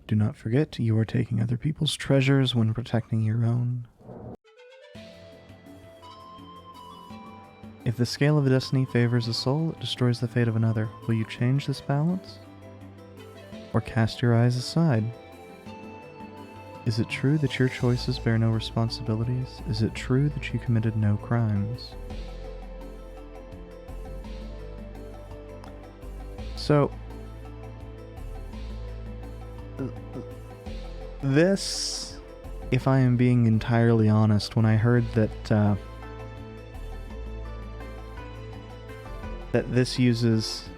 Do not forget, you are taking other people's treasures when protecting your own. If the scale of destiny favors a soul, it destroys the fate of another. Will you change this balance? Or cast your eyes aside? Is it true that your choices bear no responsibilities? Is it true that you committed no crimes? So, this, if I am being entirely honest, when I heard that that this uses...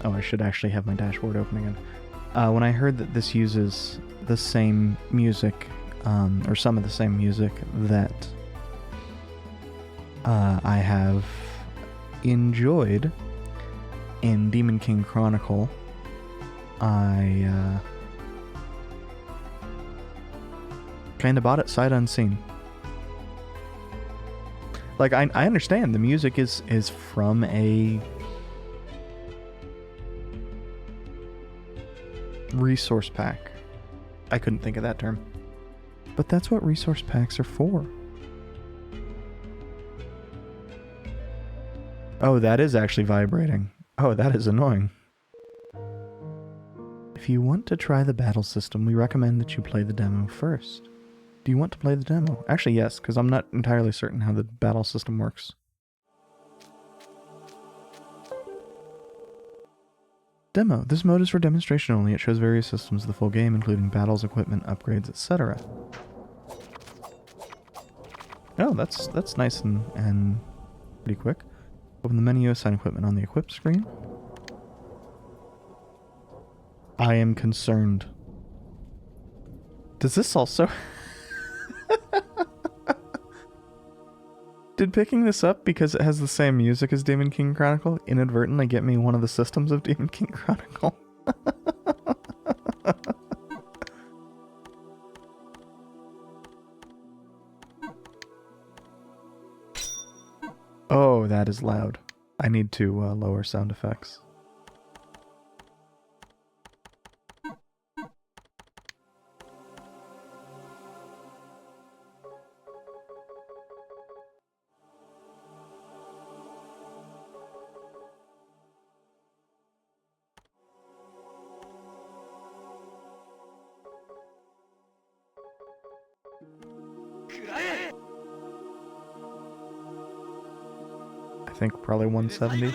Oh, I should actually have my dashboard open again. When I heard that this uses the same music, or some of the same music that I have enjoyed in Demon King Chronicle, I kind of bought it sight unseen. Like, I understand the music is from a resource pack. I couldn't think of that term. But that's what resource packs are for. Oh, that is actually vibrating. Oh, that is annoying. If you want to try the battle system, we recommend that you play the demo first. Do you want to play the demo? Actually, yes, because I'm not entirely certain how the battle system works. Demo. This mode is for demonstration only. It shows various systems of the full game, including battles, equipment, upgrades, etc. Oh, that's nice and pretty quick. Open the menu, assign equipment on the equip screen. I am concerned. Does this also... Did picking this up because it has the same music as Demon King Chronicle inadvertently get me one of the systems of Demon King Chronicle? Oh, that is loud. I need to lower sound effects. I think probably 170.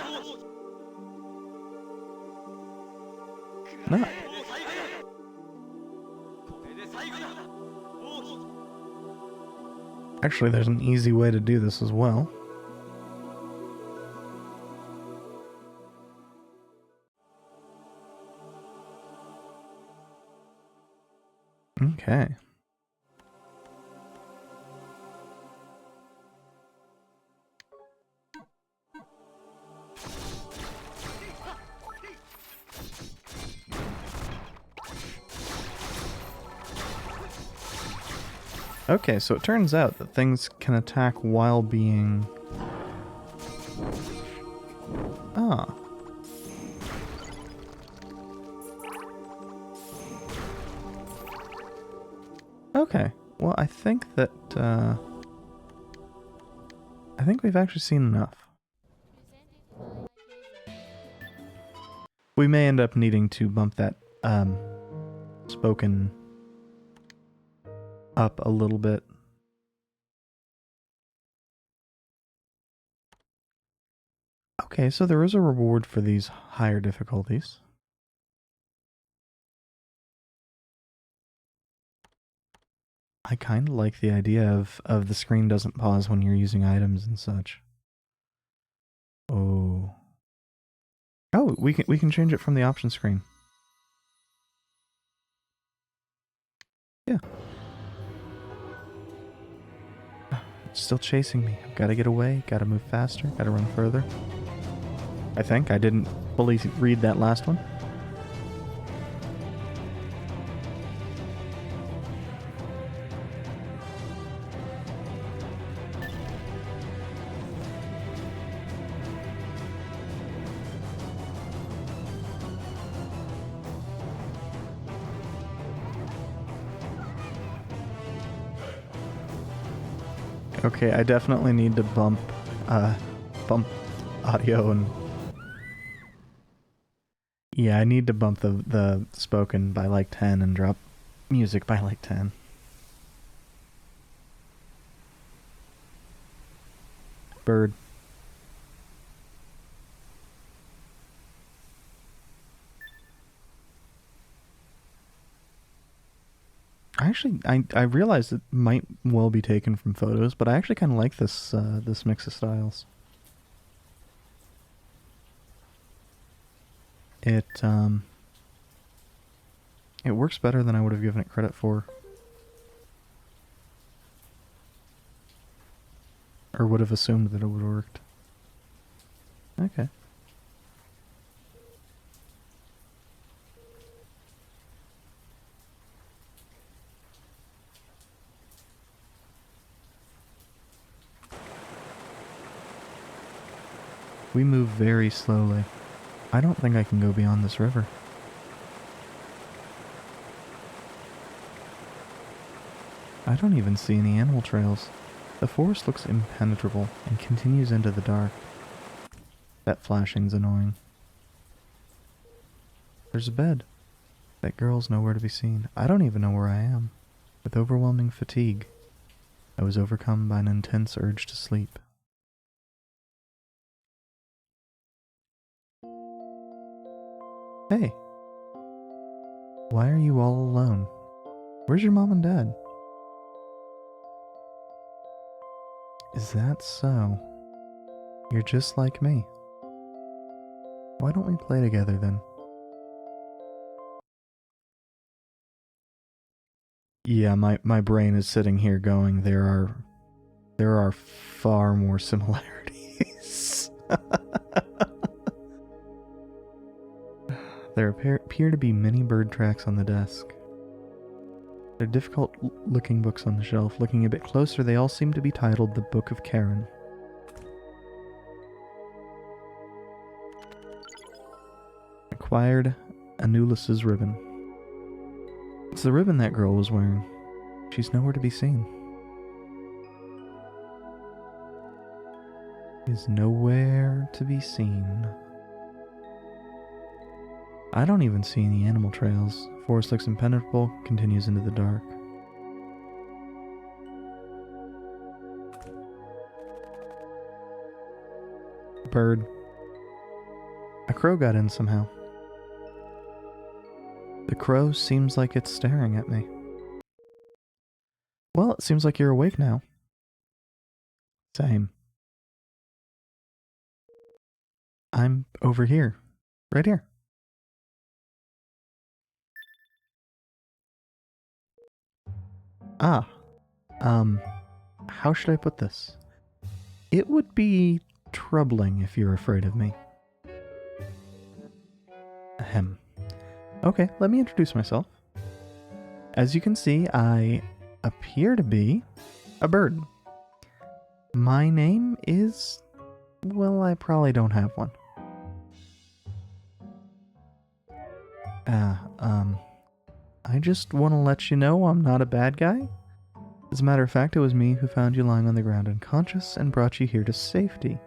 No. Actually, there's an easy way to do this as well. Okay. Okay, so it turns out that things can attack while being... Ah. Okay, well I think that, I think we've actually seen enough. We may end up needing to bump that, spoken up a little bit. Okay, so there is a reward for these higher difficulties. I kind of like the idea of the screen doesn't pause when you're using items and such. Oh. Oh, we can change it from the option screen. Yeah. It's still chasing me. I've got to get away, got to move faster, got to run further. I think I didn't fully read that last one. Okay, I definitely need to bump audio and... Yeah, I need to bump the spoken by like 10 and drop music by like 10. Bird. I realized it might well be taken from photos, but I actually kind of like this mix of styles. It it works better than I would have given it credit for. Or would have assumed that it would have worked. Okay. We move very slowly. I don't think I can go beyond this river. I don't even see any animal trails. The forest looks impenetrable and continues into the dark. That flashing's annoying. There's a bed. That girl's nowhere to be seen. I don't even know where I am. With overwhelming fatigue, I was overcome by an intense urge to sleep. Hey. Why are you all alone? Where's your mom and dad? Is that so? You're just like me. Why don't we play together then? Yeah, my brain is sitting here going, there are far more similarities. There appear to be many bird tracks on the desk. They're difficult-looking books on the shelf. Looking a bit closer, they all seem to be titled The Book of Karen. Acquired Anulus's ribbon. It's the ribbon that girl was wearing. She's nowhere to be seen. Is nowhere to be seen. I don't even see any animal trails. Forest looks impenetrable, continues into the dark. Bird. A crow got in somehow. The crow seems like it's staring at me. Well, it seems like you're awake now. Same. I'm over here. Right here. Ah. How should I put this? It would be troubling if you're afraid of me. Ahem. Okay, let me introduce myself. As you can see, I appear to be a bird. My name is... well, I probably don't have one. I just want to let you know I'm not a bad guy. As a matter of fact, it was me who found you lying on the ground unconscious and brought you here to safety.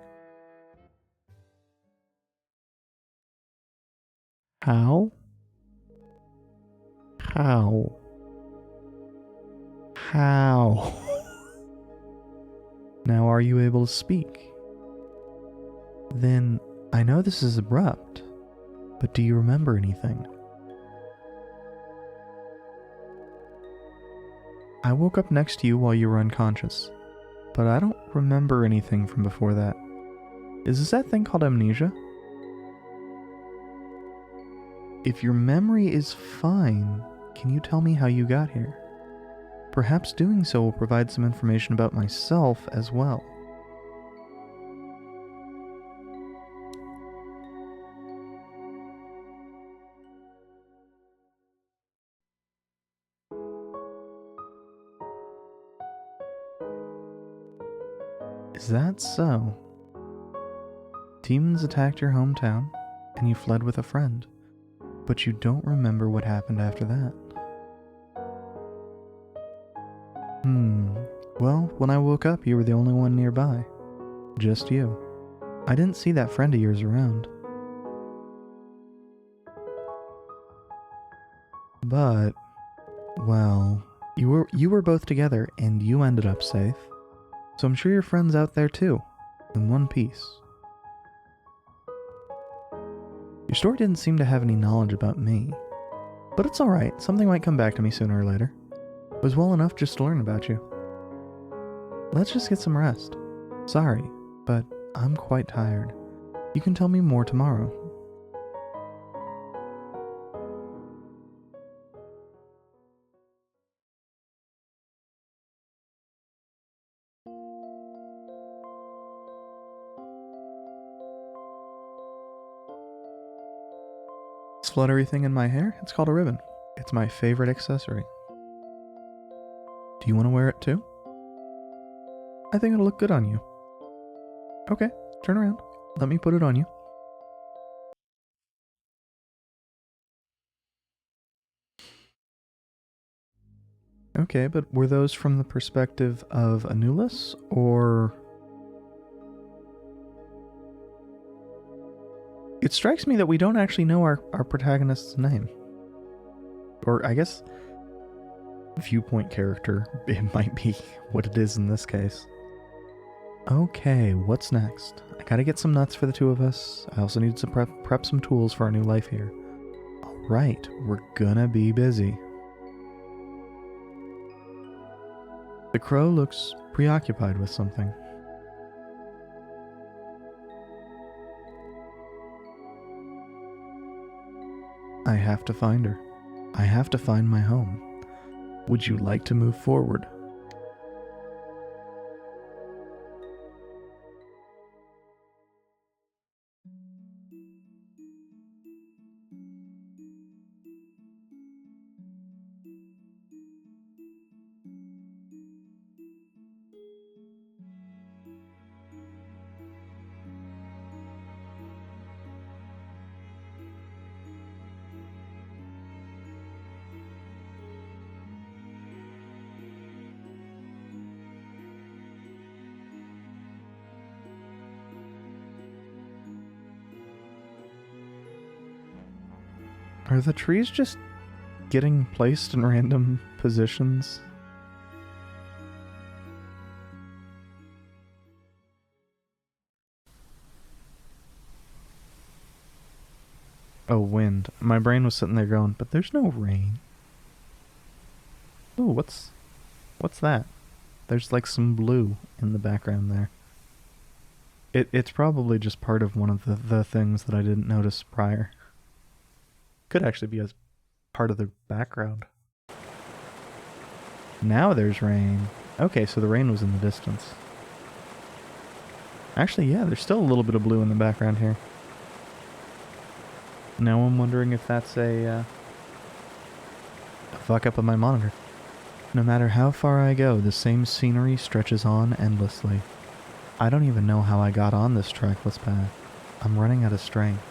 How? How? How? Now are you able to speak? Then, I know this is abrupt, but do you remember anything? I woke up next to you while you were unconscious, but I don't remember anything from before that. Is this that thing called amnesia? If your memory is fine, can you tell me how you got here? Perhaps doing so will provide some information about myself as well. Is that so? Demons attacked your hometown, and you fled with a friend, but you don't remember what happened after that. Well, when I woke up, you were the only one nearby. Just you. I didn't see that friend of yours around. But, well, you were both together and you ended up safe. So I'm sure your friend's out there too, in one piece. Your story didn't seem to have any knowledge about me. But it's alright, something might come back to me sooner or later. It was well enough just to learn about you. Let's just get some rest. Sorry, but I'm quite tired. You can tell me more tomorrow. This fluttery thing in my hair, it's called a ribbon. It's my favorite accessory. Do you want to wear it too? I think it'll look good on you. Okay, turn around. Let me put it on you. Okay, but were those from the perspective of Anulus, or... It strikes me that we don't actually know our protagonist's name. Or, I guess, viewpoint character, it might be what it is in this case. Okay, what's next? I gotta get some nuts for the two of us. I also need to prep some tools for our new life here. Alright, we're gonna be busy. The crow looks preoccupied with something. I have to find her. I have to find my home. Would you like to move forward? Are the trees just getting placed in random positions? Oh, wind. My brain was sitting there going, but there's no rain. Ooh, what's that? There's like some blue in the background there. It's probably just part of one of the things that I didn't notice prior. Could actually be as part of the background. Now there's rain. Okay, so the rain was in the distance. Actually, yeah, there's still a little bit of blue in the background here. Now I'm wondering if that's a fuck up of my monitor. No matter how far I go, the same scenery stretches on endlessly. I don't even know how I got on this trackless path. I'm running out of strength.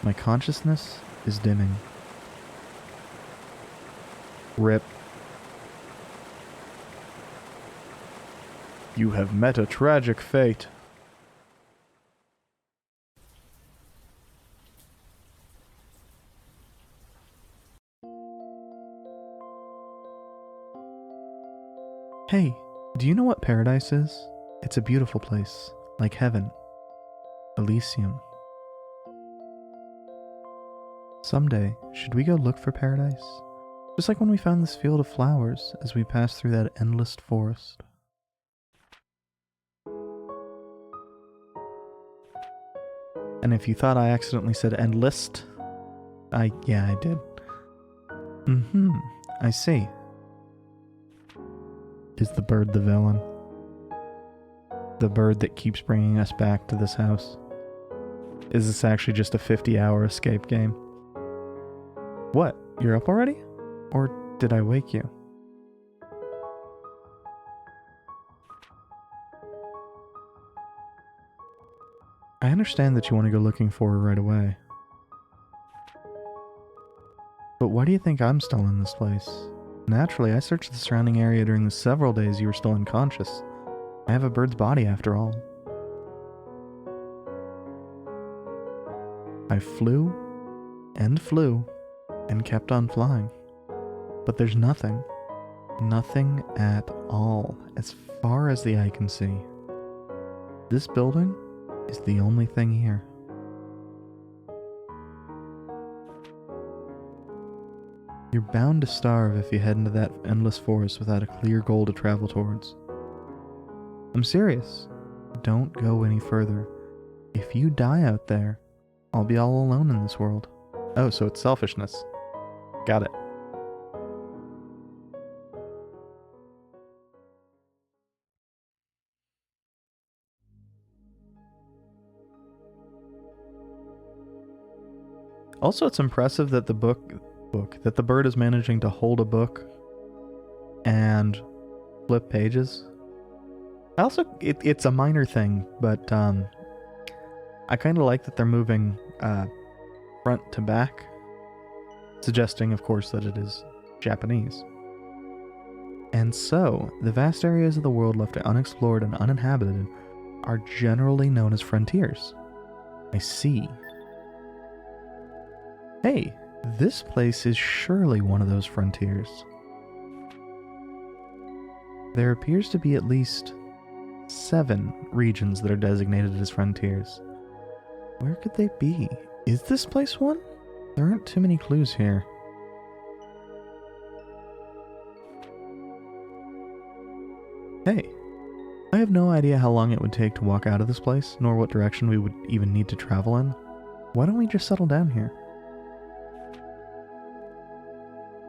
My consciousness is dimming. Rip. You have met a tragic fate. Hey, do you know what paradise is? It's a beautiful place, like heaven. Elysium. Someday, should we go look for paradise? Just like when we found this field of flowers as we passed through that endless forest. And if you thought I accidentally said endless, yeah, I did. I see. Is the bird the villain? The bird that keeps bringing us back to this house? Is this actually just a 50-hour escape game? What? You're up already? Or did I wake you? I understand that you want to go looking for her right away. But why do you think I'm still in this place? Naturally, I searched the surrounding area during the several days you were still unconscious. I have a bird's body after all. I flew and kept on flying. But there's nothing. Nothing at all, as far as the eye can see. This building is the only thing here. You're bound to starve if you head into that endless forest without a clear goal to travel towards. I'm serious. Don't go any further. If you die out there, I'll be all alone in this world. Oh, so it's selfishness. Got it. Also, it's impressive that the that the bird is managing to hold a book and flip pages. Also, it's a minor thing, but I kind of like that they're moving front to back, suggesting, of course, that it is Japanese. And so, the vast areas of the world left unexplored and uninhabited are generally known as frontiers. I see. Hey, this place is surely one of those frontiers. There appears to be at least 7 regions that are designated as frontiers. Where could they be? Is this place one? There aren't too many clues here. Hey, I have no idea how long it would take to walk out of this place, nor what direction we would even need to travel in. Why don't we just settle down here?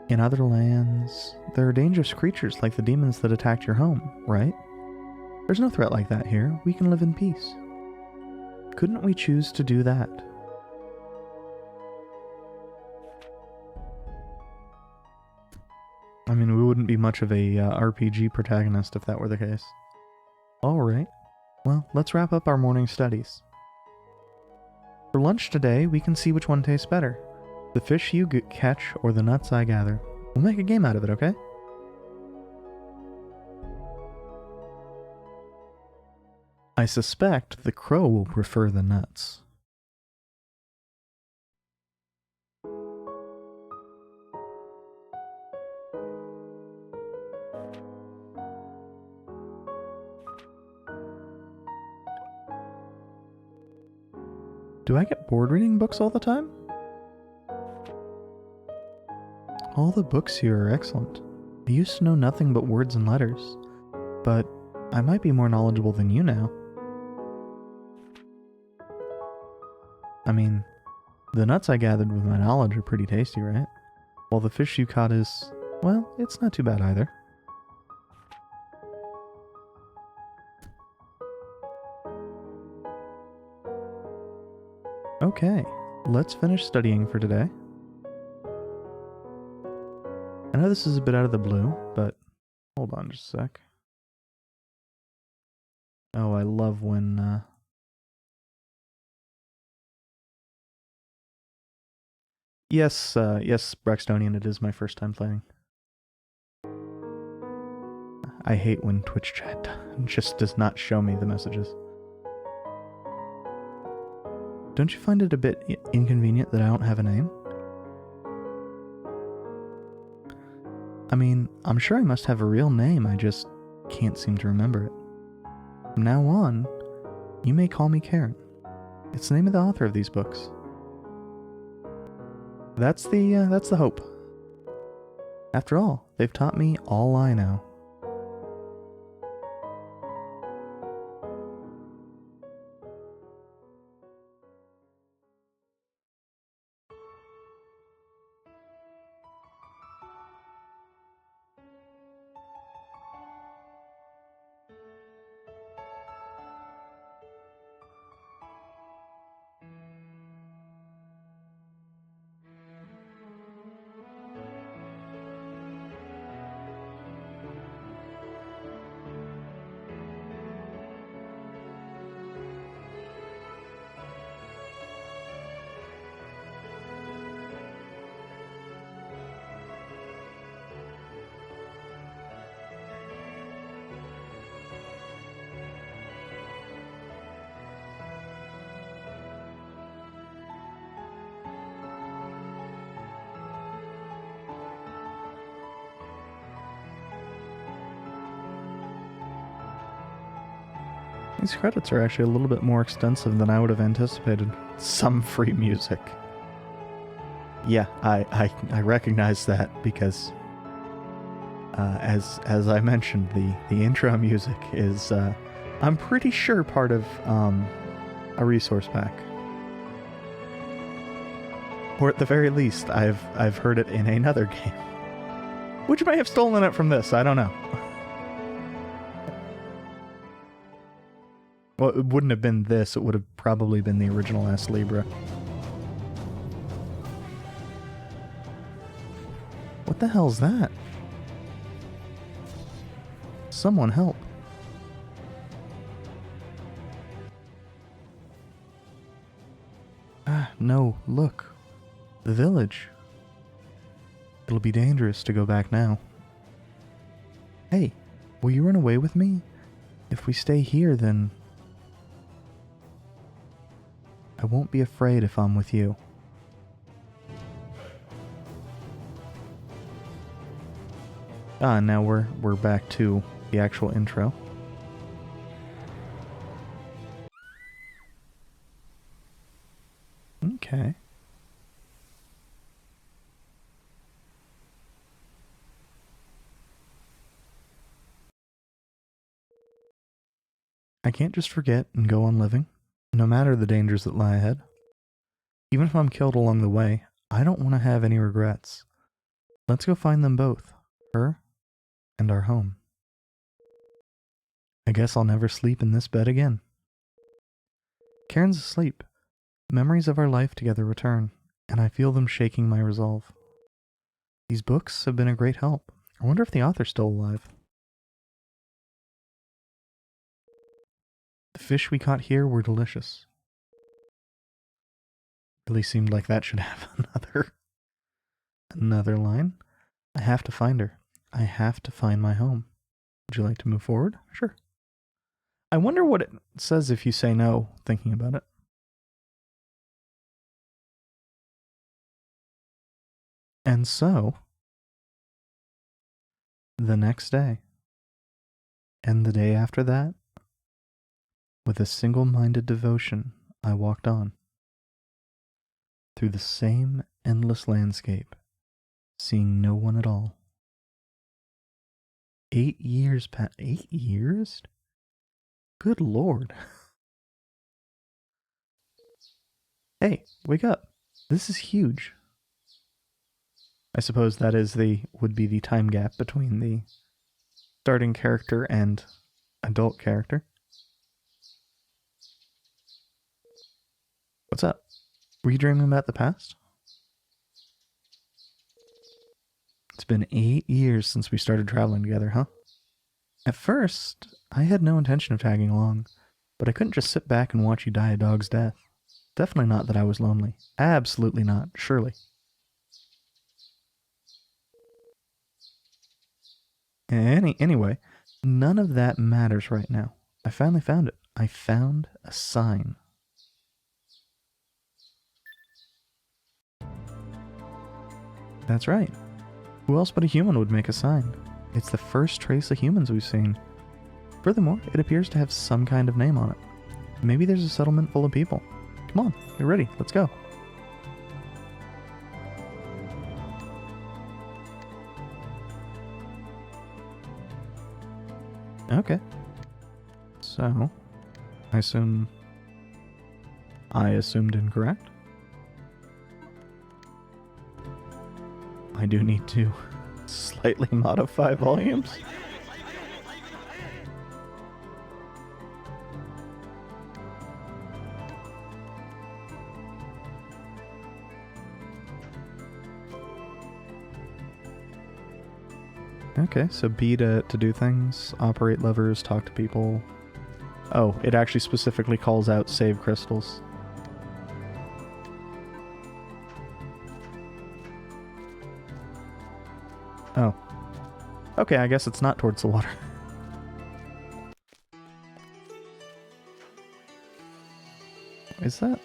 In other lands, there are dangerous creatures like the demons that attacked your home, right? There's no threat like that here. We can live in peace. Couldn't we choose to do that? I mean, we wouldn't be much of a RPG protagonist if that were the case. Alright, well, let's wrap up our morning studies. For lunch today, we can see which one tastes better. The fish you catch or the nuts I gather. We'll make a game out of it, okay? I suspect the crow will prefer the nuts. Do I get bored reading books all the time? All the books here are excellent. I used to know nothing but words and letters, but I might be more knowledgeable than you now. I mean, the nuts I gathered with my knowledge are pretty tasty, right? While the fish you caught is, well, it's not too bad either. Okay, let's finish studying for today. I know this is a bit out of the blue, but hold on just a sec. Oh, I love when, Yes, Braxtonian, it is my first time playing. I hate when Twitch chat just does not show me the messages. Don't you find it a bit inconvenient that I don't have a name? I mean, I'm sure I must have a real name, I just can't seem to remember it. From now on, you may call me Karen. It's the name of the author of these books. That's the hope. After all, they've taught me all I know. These credits are actually a little bit more extensive than I would have anticipated. Some free music. Yeah, I recognize that because, as I mentioned, the intro music is, I'm pretty sure part of a resource pack. Or at the very least, I've heard it in another game. Which may have stolen it from this, I don't know. Well, it wouldn't have been this, it would have probably been the original Astlibra. What the hell's that? Someone help. Ah, no, look. The village. It'll be dangerous to go back now. Hey, will you run away with me? If we stay here, then I won't be afraid if I'm with you. Ah, now we're back to the actual intro. Okay. I can't just forget and go on living, no matter the dangers that lie ahead. Even if I'm killed along the way, I don't want to have any regrets. Let's go find them both, her and our home. I guess I'll never sleep in this bed again. Karen's asleep. Memories of our life together return, and I feel them shaking my resolve. These books have been a great help. I wonder if the author's still alive. The fish we caught here were delicious. Really seemed like that should have another line. I have to find her. I have to find my home. Would you like to move forward? Sure. I wonder what it says if you say no, thinking about it. And so, the next day, and the day after that, with a single-minded devotion, I walked on. Through the same endless landscape, seeing no one at all. 8 years past 8 years? Good lord. Hey, wake up. This is huge. I suppose that is would be the time gap between the starting character and adult character. What's up? Were you dreaming about the past? It's been 8 years since we started traveling together, huh? At first, I had no intention of tagging along, but I couldn't just sit back and watch you die a dog's death. Definitely not that I was lonely. Absolutely not, surely. Anyway, none of that matters right now. I finally found it. I found a sign. That's right. Who else but a human would make a sign? It's the first trace of humans we've seen. Furthermore, it appears to have some kind of name on it. Maybe there's a settlement full of people. Come on, you're ready. Let's go. Okay. So, I assumed incorrect. I do need to slightly modify volumes. Okay, so B to do things, operate levers, talk to people. Oh, it actually specifically calls out save crystals. Oh. Okay, I guess it's not towards the water. Is that?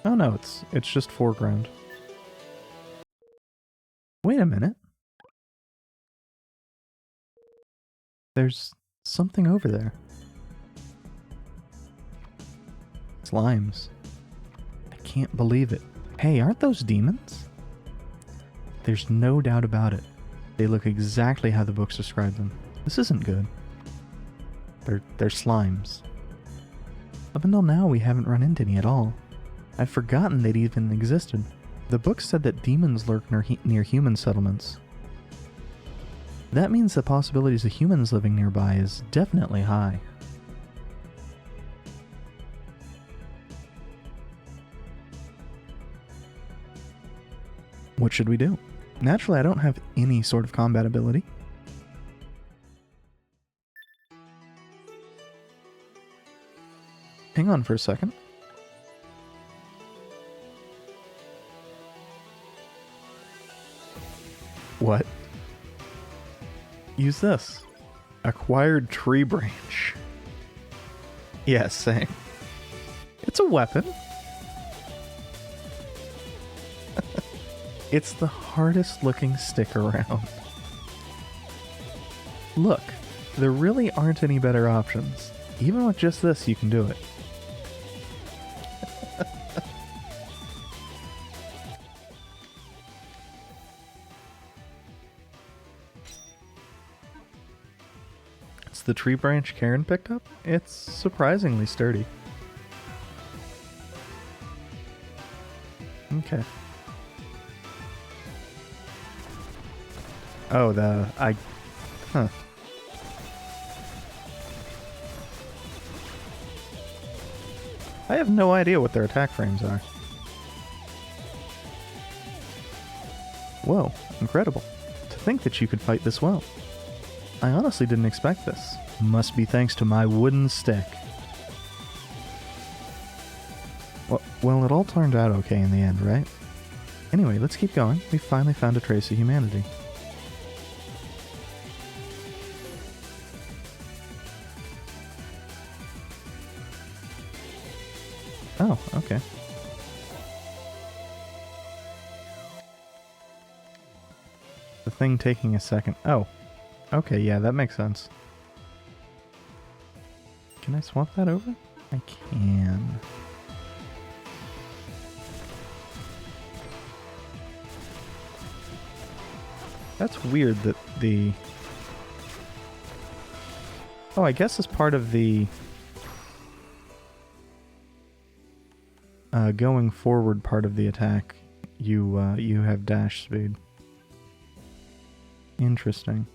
Oh no, it's just foreground. Wait a minute. There's something over there. slimes. I can't believe it. Hey, aren't those demons? There's no doubt about it. They look exactly how the books describe them. This isn't good. They're slimes. Up until now, we haven't run into any at all. I'd forgotten they'd even existed. The book said that demons lurk near human settlements. That means the possibilities of humans living nearby is definitely high. What should we do? Naturally, I don't have any sort of combat ability. Hang on for a second. What? Use this. Acquired tree branch. Yeah, same. It's a weapon. It's the hardest looking stick around. Look, there really aren't any better options. Even with just this, you can do it. It's the tree branch Karen picked up. It's surprisingly sturdy. Okay. Oh, huh. I have no idea what their attack frames are. Whoa, incredible. To think that you could fight this well. I honestly didn't expect this. Must be thanks to my wooden stick. Well, it all turned out okay in the end, right? Anyway, let's keep going. We finally found a trace of humanity. Oh, okay. The thing taking a second. Oh. Okay, yeah, that makes sense. Can I swap that over? I can. That's weird that the... Oh, I guess as part of the... going forward part of the attack, you have dash speed. Interesting.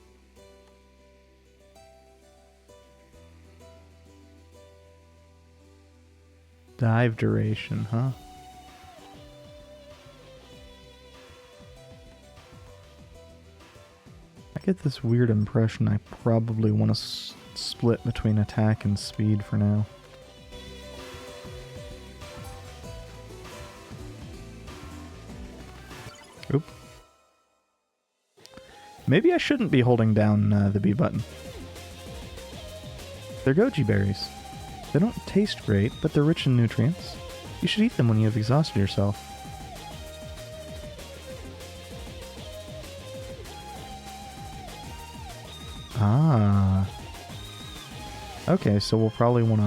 Dive duration, huh? I get this weird impression I probably want to split between attack and speed for now. Oop. Maybe I shouldn't be holding down the B button. They're goji berries. They don't taste great, but they're rich in nutrients. You should eat them when you have exhausted yourself. Ah. Okay, so we'll probably want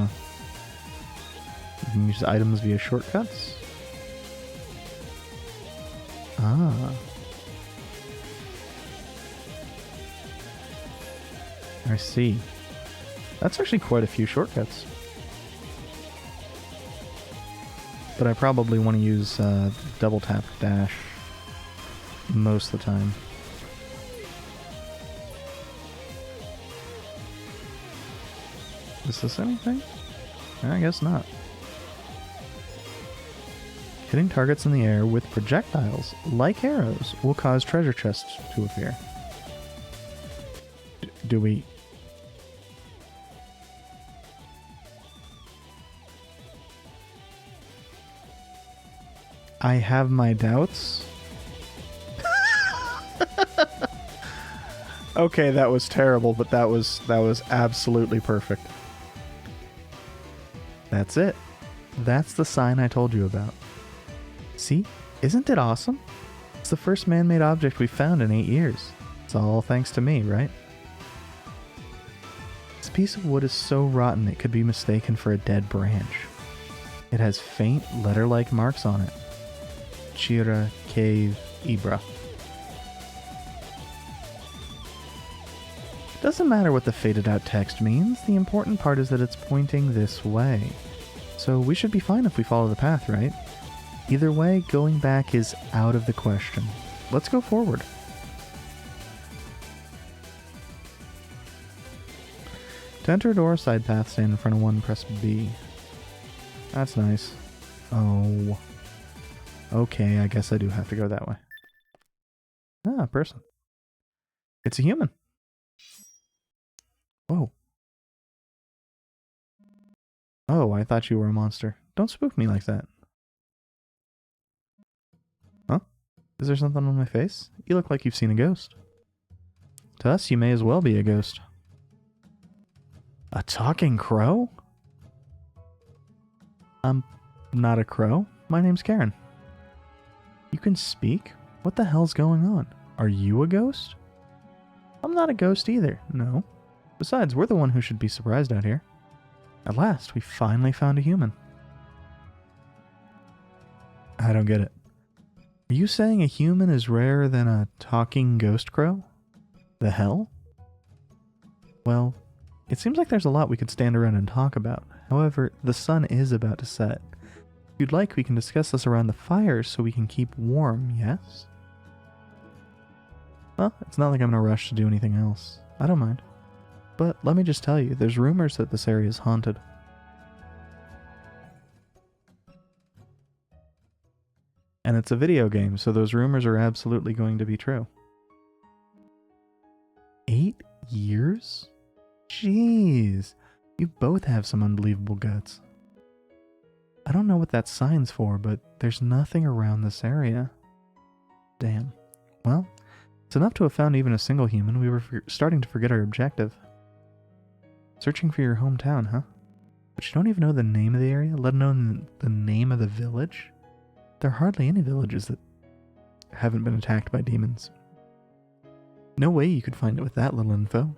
to use items via shortcuts. Ah. I see. That's actually quite a few shortcuts. But I probably want to use double tap dash most of the time. Is this anything? I guess not. Hitting targets in the air with projectiles, like arrows, will cause treasure chests to appear. Do we... I have my doubts. Okay, that was terrible, but that was absolutely perfect. That's it. That's the sign I told you about. See? Isn't it awesome? It's the first man-made object we've found in 8 years. It's all thanks to me, right? This piece of wood is so rotten it could be mistaken for a dead branch. It has faint letter-like marks on it. Chira Cave Ibra. Doesn't matter what the faded out text means, the important part is that it's pointing this way. So we should be fine if we follow the path, right? Either way, going back is out of the question. Let's go forward. To enter a door, side path, stand in front of one, press B. That's nice. Oh. Okay, I guess I do have to go that way. Ah, a person. It's a human. Whoa. Oh, I thought you were a monster. Don't spook me like that. Huh? Is there something on my face? You look like you've seen a ghost. To us, you may as well be a ghost. A talking crow? I'm not a crow. My name's Karen. You can speak? What the hell's going on? Are you a ghost? I'm not a ghost either, no. Besides, we're the one who should be surprised out here. At last, we finally found a human. I don't get it. Are you saying a human is rarer than a talking ghost crow? The hell? Well, it seems like there's a lot we could stand around and talk about. However, the sun is about to set. If you'd like, we can discuss this around the fire so we can keep warm, yes? Well, it's not like I'm in a rush to do anything else. I don't mind. But let me just tell you, there's rumors that this area is haunted. And it's a video game, so those rumors are absolutely going to be true. 8 years? Jeez. You both have some unbelievable guts. I don't know what that sign's for, but there's nothing around this area. Damn. Well, it's enough to have found even a single human. We were starting to forget our objective. Searching for your hometown, huh? But you don't even know the name of the area, let alone the name of the village? There are hardly any villages that haven't been attacked by demons. No way you could find it with that little info.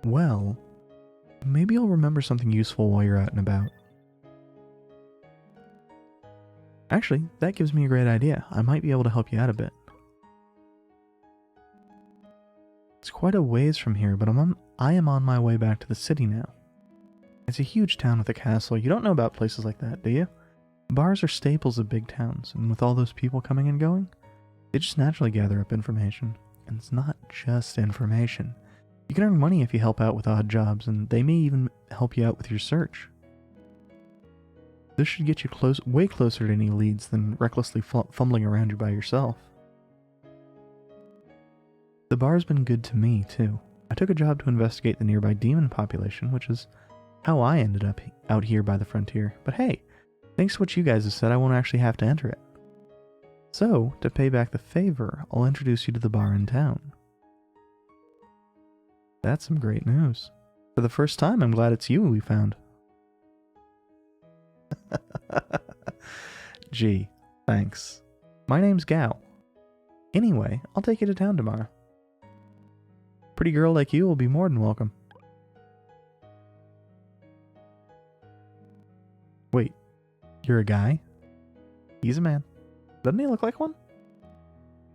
Well, maybe you'll remember something useful while you're out and about. Actually, that gives me a great idea. I might be able to help you out a bit. It's quite a ways from here, but I am on my way back to the city now. It's a huge town with a castle. You don't know about places like that, do you? Bars are staples of big towns, and with all those people coming and going, they just naturally gather up information. And it's not just information. You can earn money if you help out with odd jobs, and they may even help you out with your search. This should get you way closer to any leads than recklessly fumbling around you by yourself. The bar's been good to me, too. I took a job to investigate the nearby demon population, which is how I ended up out here by the frontier. But hey, thanks to what you guys have said, I won't actually have to enter it. So, to pay back the favor, I'll introduce you to the bar in town. That's some great news. For the first time, I'm glad it's you we found. Gee, thanks. My name's Gao. Anyway, I'll take you to town tomorrow. Pretty girl like you will be more than welcome. Wait, you're a guy? He's a man. Doesn't he look like one?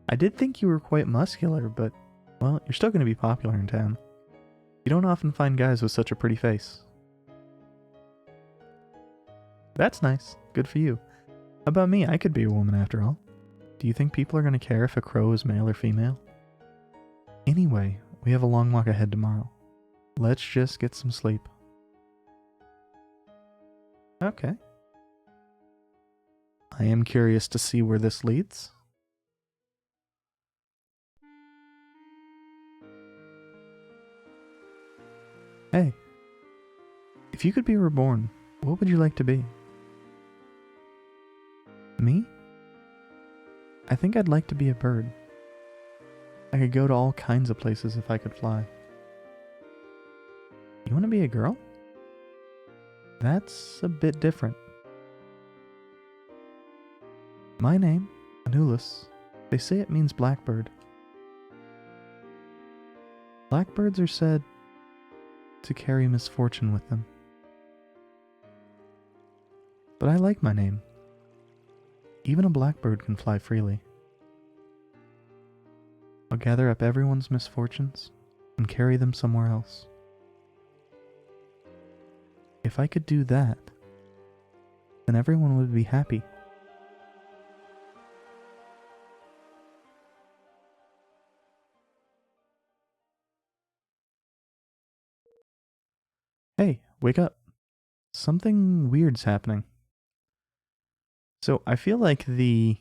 I did think you were quite muscular, but, well, you're still going to be popular in town. You don't often find guys with such a pretty face. That's nice. Good for you. How about me? I could be a woman after all. Do you think people are going to care if a crow is male or female? Anyway, we have a long walk ahead tomorrow. Let's just get some sleep. Okay. I am curious to see where this leads. Hey, if you could be reborn, what would you like to be? Me? I think I'd like to be a bird. I could go to all kinds of places if I could fly. You want to be a girl? That's a bit different. My name, Anulus. They say it means blackbird. Blackbirds are said to carry misfortune with them. But I like my name. Even a blackbird can fly freely. I'll gather up everyone's misfortunes and carry them somewhere else. If I could do that, then everyone would be happy. Hey, wake up. Something weird's happening. So I feel like the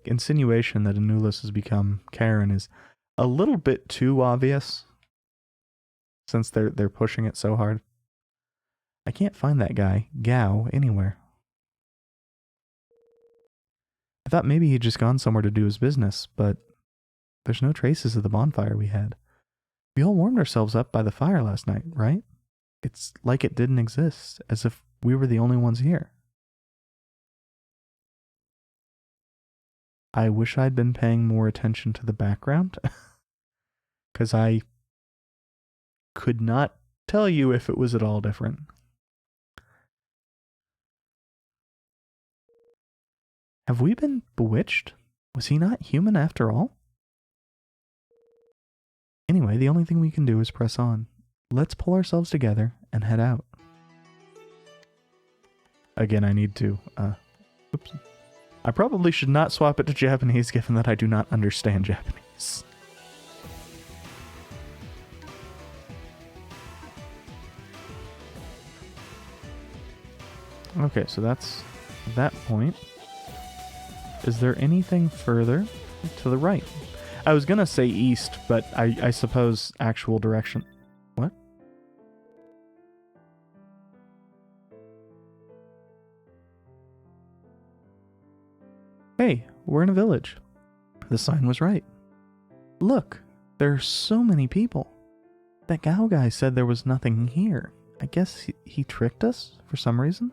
insinuation that Anulis has become Karen is a little bit too obvious, since they're pushing it so hard. I can't find that guy, Gao, anywhere. I thought maybe he'd just gone somewhere to do his business, but there's no traces of the bonfire we had. We all warmed ourselves up by the fire last night, right? It's like it didn't exist, as if we were the only ones here. I wish I'd been paying more attention to the background, because I could not tell you if it was at all different. Have we been bewitched? Was he not human after all? Anyway, the only thing we can do is press on. Let's pull ourselves together and head out. Again, I need to, oops. I probably should not swap it to Japanese, given that I do not understand Japanese. Okay, so that's that point. Is there anything further to the right? I was gonna say east, but I suppose actual direction. What? Hey, we're in a village. The sign was right. Look, there are so many people. That Gao guy said there was nothing here. I guess he tricked us for some reason.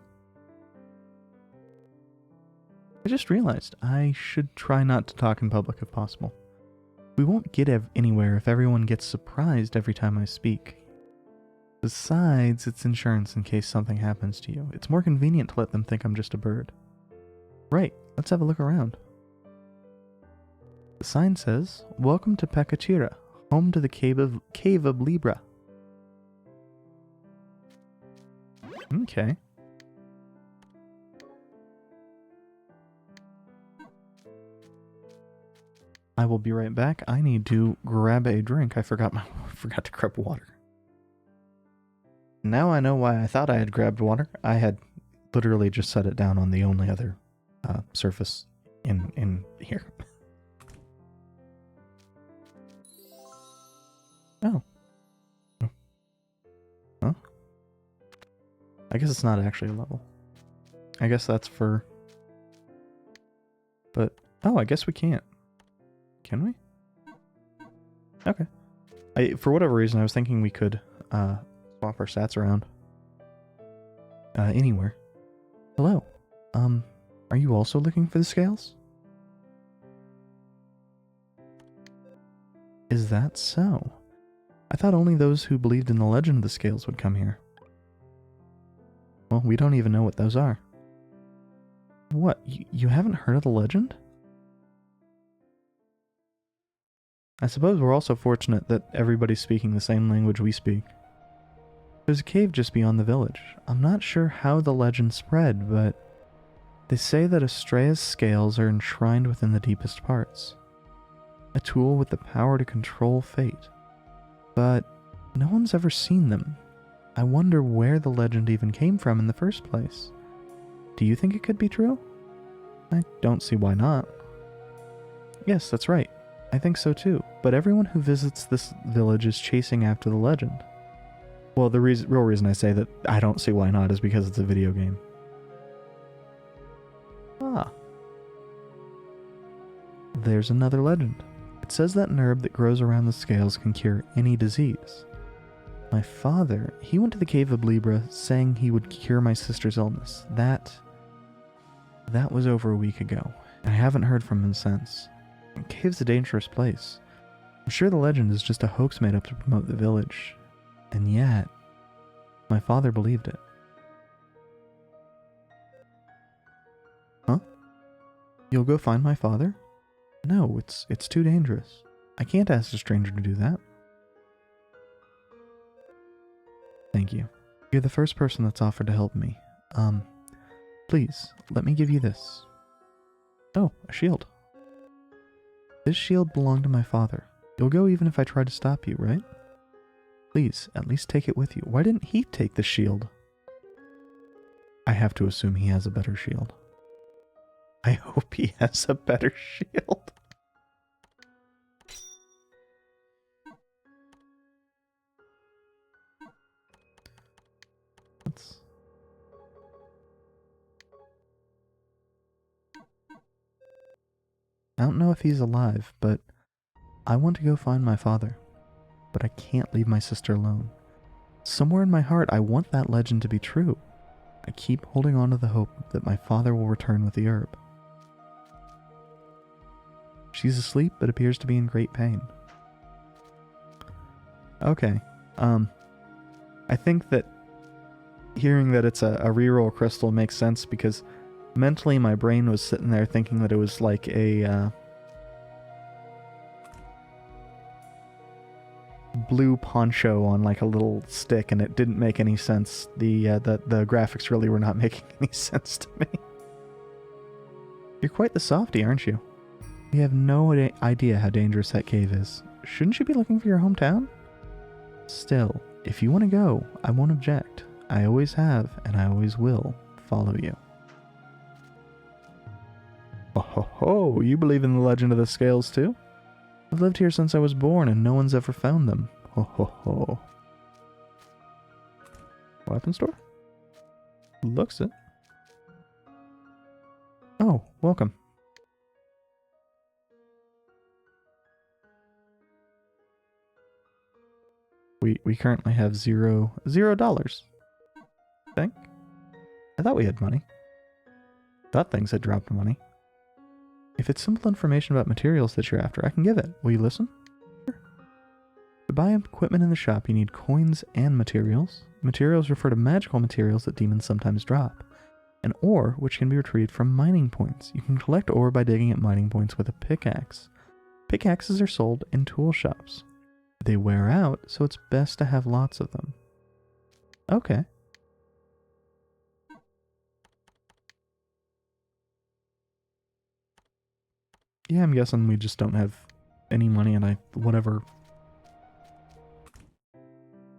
I just realized I should try not to talk in public if possible. We won't get anywhere if everyone gets surprised every time I speak. Besides, it's insurance in case something happens to you. It's more convenient to let them think I'm just a bird. Right, let's have a look around. The sign says, "Welcome to Pekachira, home to the cave of Libra." Okay. I will be right back. I need to grab a drink. I forgot to grab water. Now I know why I thought I had grabbed water. I had literally just set it down on the only other surface in here. Oh. Huh? I guess it's not actually a level. I guess that's for... But, oh, I guess we can't. Can we? Okay. For whatever reason, I was thinking we could swap our stats around. Anywhere. Hello. Are you also looking for the scales? Is that so? I thought only those who believed in the legend of the scales would come here. Well, we don't even know what those are. What? You haven't heard of the legend? I suppose we're also fortunate that everybody's speaking the same language we speak. There's a cave just beyond the village. I'm not sure how the legend spread, but they say that Astrea's scales are enshrined within the deepest parts. A tool with the power to control fate. But no one's ever seen them. I wonder where the legend even came from in the first place. Do you think it could be true? I don't see why not. Yes, that's right. I think so too, but everyone who visits this village is chasing after the legend. Well, the real reason I say that I don't see why not is because it's a video game. Ah. There's another legend. It says that an herb that grows around the scales can cure any disease. My father, he went to the cave of Libra saying he would cure my sister's illness. That was over a week ago. I haven't heard from him since. The cave's a dangerous place. I'm sure the legend is just a hoax made up to promote the village. And yet, my father believed it. Huh? You'll go find my father? No, it's too dangerous. I can't ask a stranger to do that. Thank you. You're the first person that's offered to help me. Please, let me give you this. Oh, a shield. This shield belonged to my father. You'll go even if I try to stop you, right? Please, at least take it with you. Why didn't he take the shield? I have to assume he has a better shield. I hope he has a better shield. I don't know if he's alive, but I want to go find my father. But I can't leave my sister alone. Somewhere in my heart, I want that legend to be true. I keep holding on to the hope that my father will return with the herb. She's asleep, but appears to be in great pain. Okay. I think that hearing that it's a reroll crystal makes sense because mentally my brain was sitting there thinking that it was like a blue poncho on like a little stick, and it didn't make any sense. The graphics really were not making any sense to me. You're quite the softie, aren't you? You have no idea how dangerous that cave is. Shouldn't you be looking for your hometown? Still, if you want to go, I won't object. I always have, and I always will, follow you. Oh ho ho, you believe in the legend of the scales too? I've lived here since I was born and no one's ever found them. Ho ho ho. Weapon store? Looks it. Oh, welcome. We currently have $0. I think. I thought we had money. Thought things had dropped money. If it's simple information about materials that you're after, I can give it. Will you listen? Sure. To buy equipment in the shop, you need coins and materials. Materials refer to magical materials that demons sometimes drop. An ore, which can be retrieved from mining points. You can collect ore by digging at mining points with a pickaxe. Pickaxes are sold in tool shops. They wear out, so it's best to have lots of them. Okay. Yeah, I'm guessing we just don't have any money and whatever.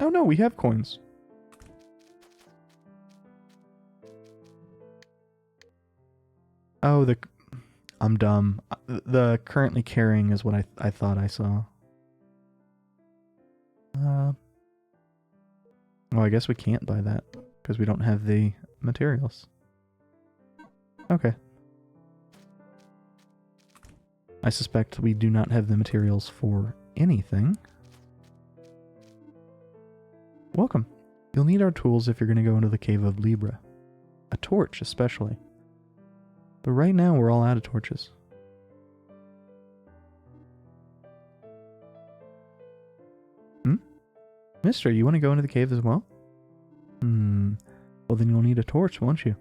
Oh no, we have coins. Oh, I'm dumb. The currently carrying is what I thought I saw. Well, I guess we can't buy that because we don't have the materials. Okay. I suspect we do not have the materials for anything. Welcome. You'll need our tools if you're going to go into the cave of Libra. A torch, especially. But right now, we're all out of torches. Mister, you want to go into the cave as well? Well, then you'll need a torch, won't you?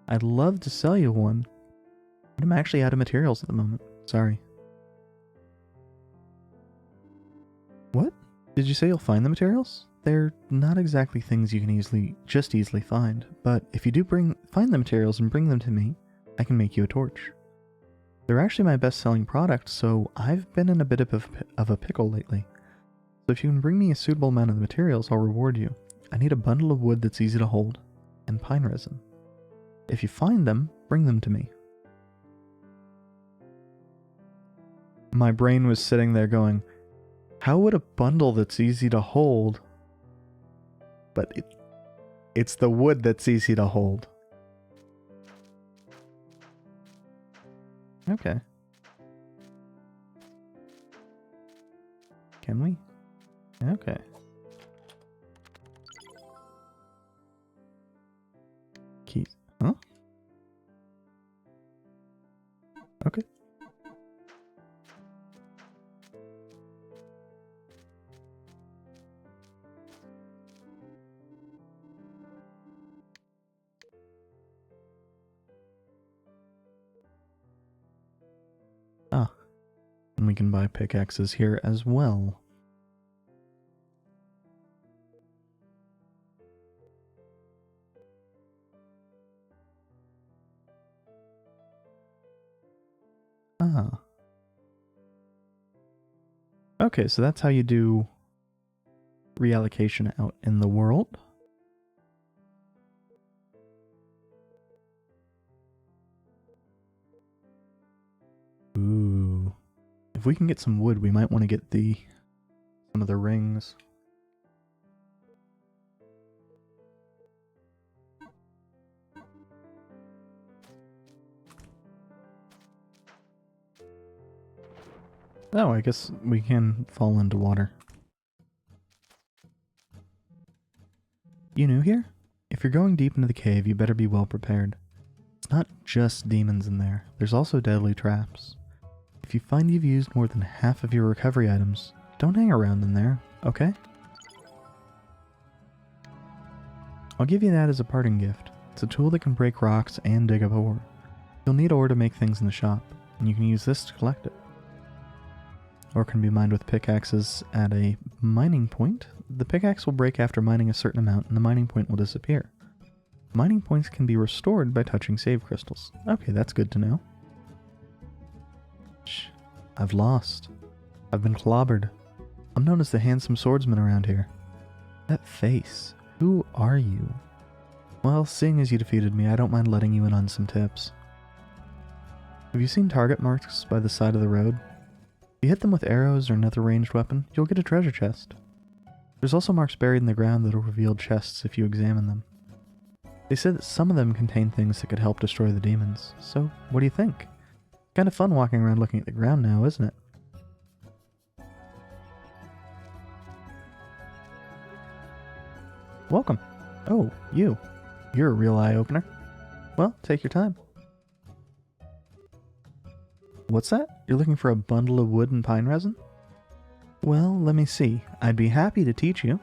I'd love to sell you one, but I'm actually out of materials at the moment. Sorry. What? Did you say you'll find the materials? They're not exactly things you can easily find, but if you do find the materials and bring them to me, I can make you a torch. They're actually my best-selling product, so I've been in a bit of a pickle lately. So if you can bring me a suitable amount of the materials, I'll reward you. I need a bundle of wood that's easy to hold, and pine resin. If you find them, bring them to me. My brain was sitting there going, how would a bundle that's easy to hold? But it's the wood that's easy to hold. Okay. Can we? Okay. Keys. Huh? Okay. we can buy pickaxes here as well. Ah. Okay, so that's how you do reallocation out in the world. Ooh. If we can get some wood, we might want to get some of the rings. Oh, I guess we can fall into water. You new here? If you're going deep into the cave, you better be well prepared. It's not just demons in there. There's also deadly traps. If you find you've used more than half of your recovery items, don't hang around in there, okay? I'll give you that as a parting gift. It's a tool that can break rocks and dig up ore. You'll need ore to make things in the shop, and you can use this to collect it. Ore can be mined with pickaxes at a mining point. The pickaxe will break after mining a certain amount, and the mining point will disappear. Mining points can be restored by touching save crystals. Okay, that's good to know. Shh. I've lost. I've been clobbered. I'm known as the handsome swordsman around here. That face. Who are you? Well, seeing as you defeated me, I don't mind letting you in on some tips. Have you seen target marks by the side of the road? If you hit them with arrows or another ranged weapon, you'll get a treasure chest. There's also marks buried in the ground that'll reveal chests if you examine them. They said that some of them contain things that could help destroy the demons, so what do you think? Kind of fun walking around looking at the ground now, isn't it? Welcome. Oh, you. You're a real eye-opener. Well, take your time. What's that? You're looking for a bundle of wood and pine resin? Well, let me see. I'd be happy to teach you,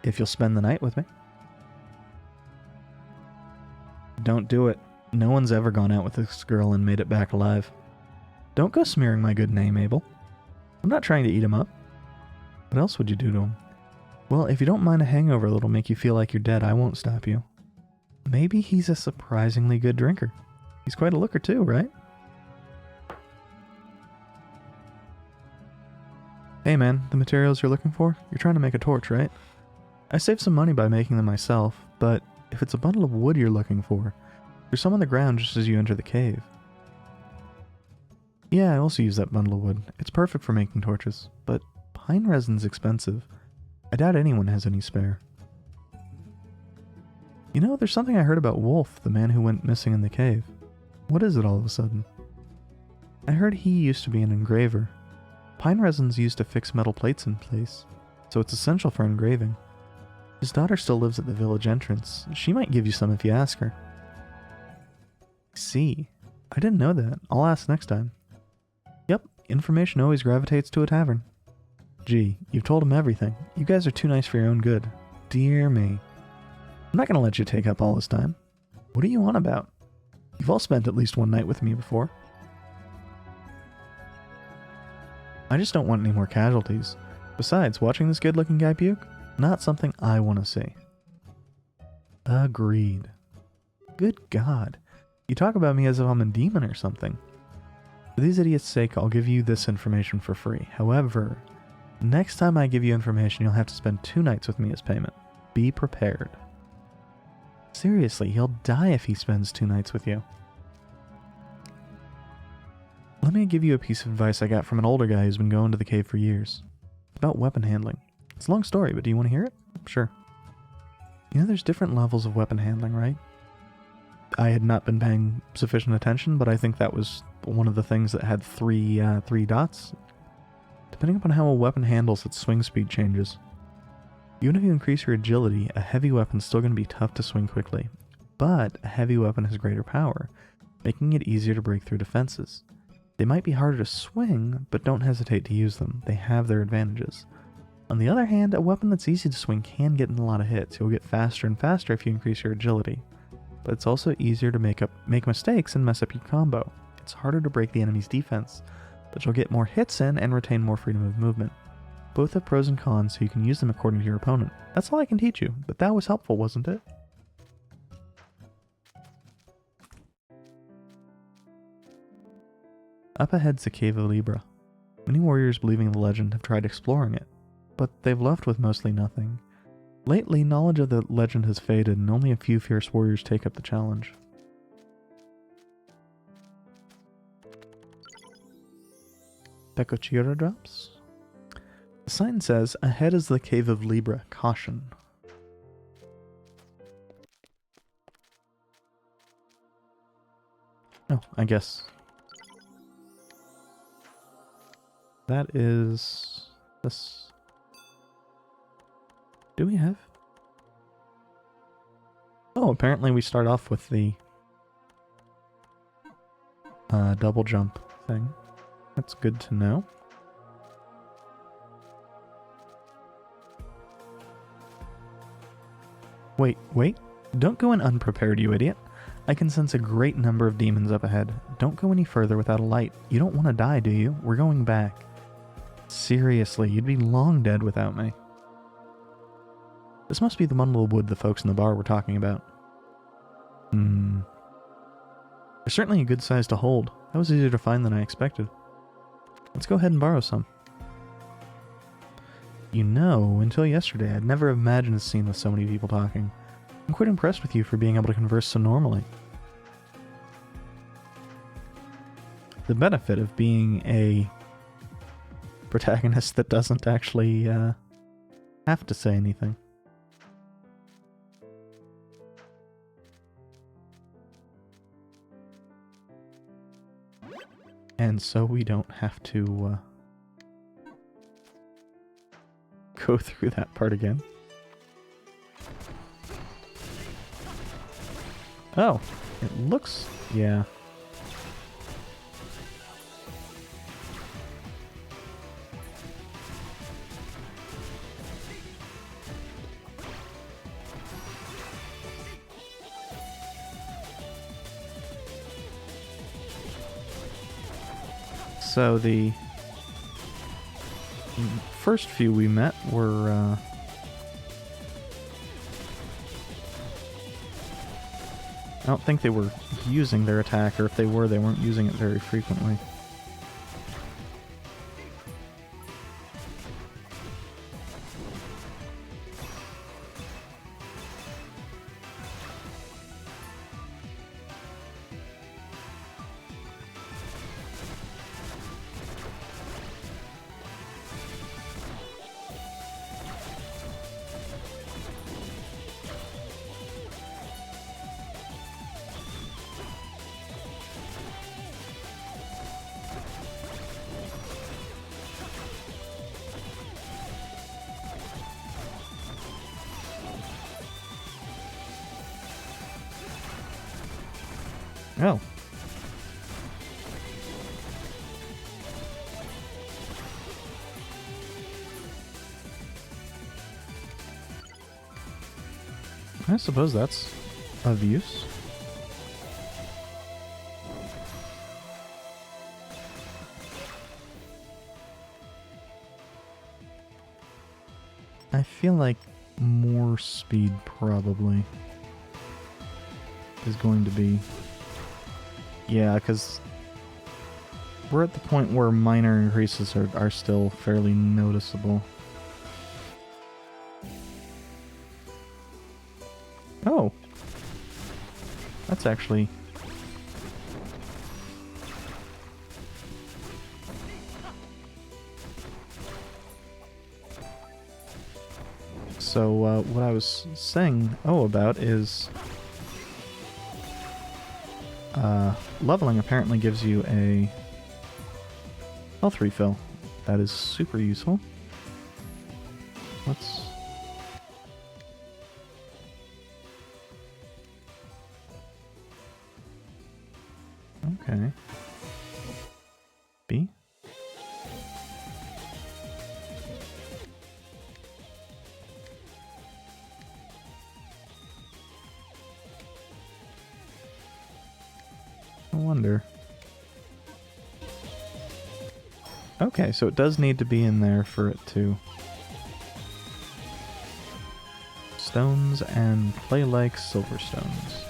if you'll spend the night with me. Don't do it. No one's ever gone out with this girl and made it back alive. Don't go smearing my good name, Abel. I'm not trying to eat him up. What else would you do to him? Well, if you don't mind a hangover that'll make you feel like you're dead, I won't stop you. Maybe he's a surprisingly good drinker. He's quite a looker too, right? Hey man, the materials you're looking for? You're trying to make a torch, right? I saved some money by making them myself, but if it's a bundle of wood you're looking for, there's some on the ground just as you enter the cave. Yeah, I also use that bundle of wood. It's perfect for making torches, but pine resin's expensive. I doubt anyone has any spare. You know, there's something I heard about Wolf, the man who went missing in the cave. What is it all of a sudden? I heard he used to be an engraver. Pine resin's used to fix metal plates in place, so it's essential for engraving. His daughter still lives at the village entrance. She might give you some if you ask her. See, I didn't know that. I'll ask next time. Yep, information always gravitates to a tavern. Gee, you've told him everything. You guys are too nice for your own good. Dear me. I'm not gonna let you take up all this time. What are you on about? You've all spent at least one night with me before. I just don't want any more casualties. Besides, watching this good-looking guy puke? Not something I want to see. Agreed. Good God. You talk about me as if I'm a demon or something. For these idiots' sake, I'll give you this information for free. However, next time I give you information, you'll have to spend 2 nights with me as payment. Be prepared. Seriously, he'll die if he spends 2 nights with you. Let me give you a piece of advice I got from an older guy who's been going to the cave for years. It's about weapon handling. It's a long story, but do you want to hear it? Sure. You know, there's different levels of weapon handling, right? I had not been paying sufficient attention, but I think that was one of the things that had three dots. Depending upon how a weapon handles, its swing speed changes. Even if you increase your agility, a heavy weapon's still going to be tough to swing quickly. But a heavy weapon has greater power, making it easier to break through defenses. They might be harder to swing, but don't hesitate to use them. They have their advantages. On the other hand, a weapon that's easy to swing can get in a lot of hits. You'll get faster and faster if you increase your agility. But it's also easier to make mistakes and mess up your combo. It's harder to break the enemy's defense, but you'll get more hits in and retain more freedom of movement. Both have pros and cons, so you can use them according to your opponent. That's all I can teach you, but that was helpful, wasn't it? Up ahead's the Cave of Libra. Many warriors believing the legend have tried exploring it, but they've left with mostly nothing. Lately, knowledge of the legend has faded, and only a few fierce warriors take up the challenge. Pecochira drops. The sign says, ahead is the Cave of Libra, caution. Oh, I guess. That is this. Do we have? Oh, apparently we start off with the double jump thing. That's good to know. Wait. Don't go in unprepared, you idiot. I can sense a great number of demons up ahead. Don't go any further without a light. You don't want to die, do you? We're going back. Seriously, you'd be long dead without me. This must be the bundle of wood the folks in the bar were talking about. They're certainly a good size to hold. That was easier to find than I expected. Let's go ahead and borrow some. You know, until yesterday, I'd never imagined a scene with so many people talking. I'm quite impressed with you for being able to converse so normally. The benefit of being a protagonist that doesn't actually have to say anything. And so we don't have to go through that part again. Oh, it looks... yeah. So the first few we met were I don't think they were using their attack, or if they were, they weren't using it very frequently. Oh. I suppose that's of use. I feel like more speed probably is going to be... yeah, because we're at the point where minor increases are still fairly noticeable. Oh! That's actually... so, what I was saying, about is... leveling apparently gives you a health refill. That is super useful. Let's... okay. B? I wonder. Okay, so it does need to be in there for it to... Stones and clay-like silverstones.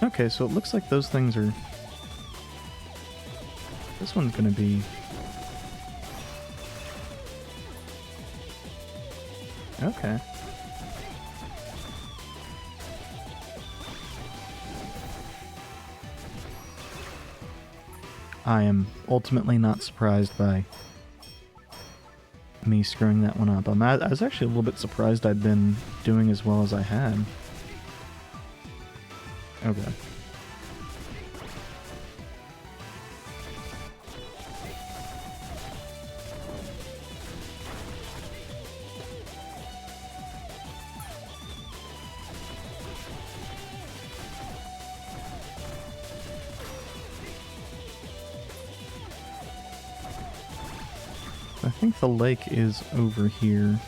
Okay, so it looks like those things are... This one's gonna be... Okay. I am ultimately not surprised by me screwing that one up. I was actually a little bit surprised I'd been doing as well as I had. Okay. I think the lake is over here.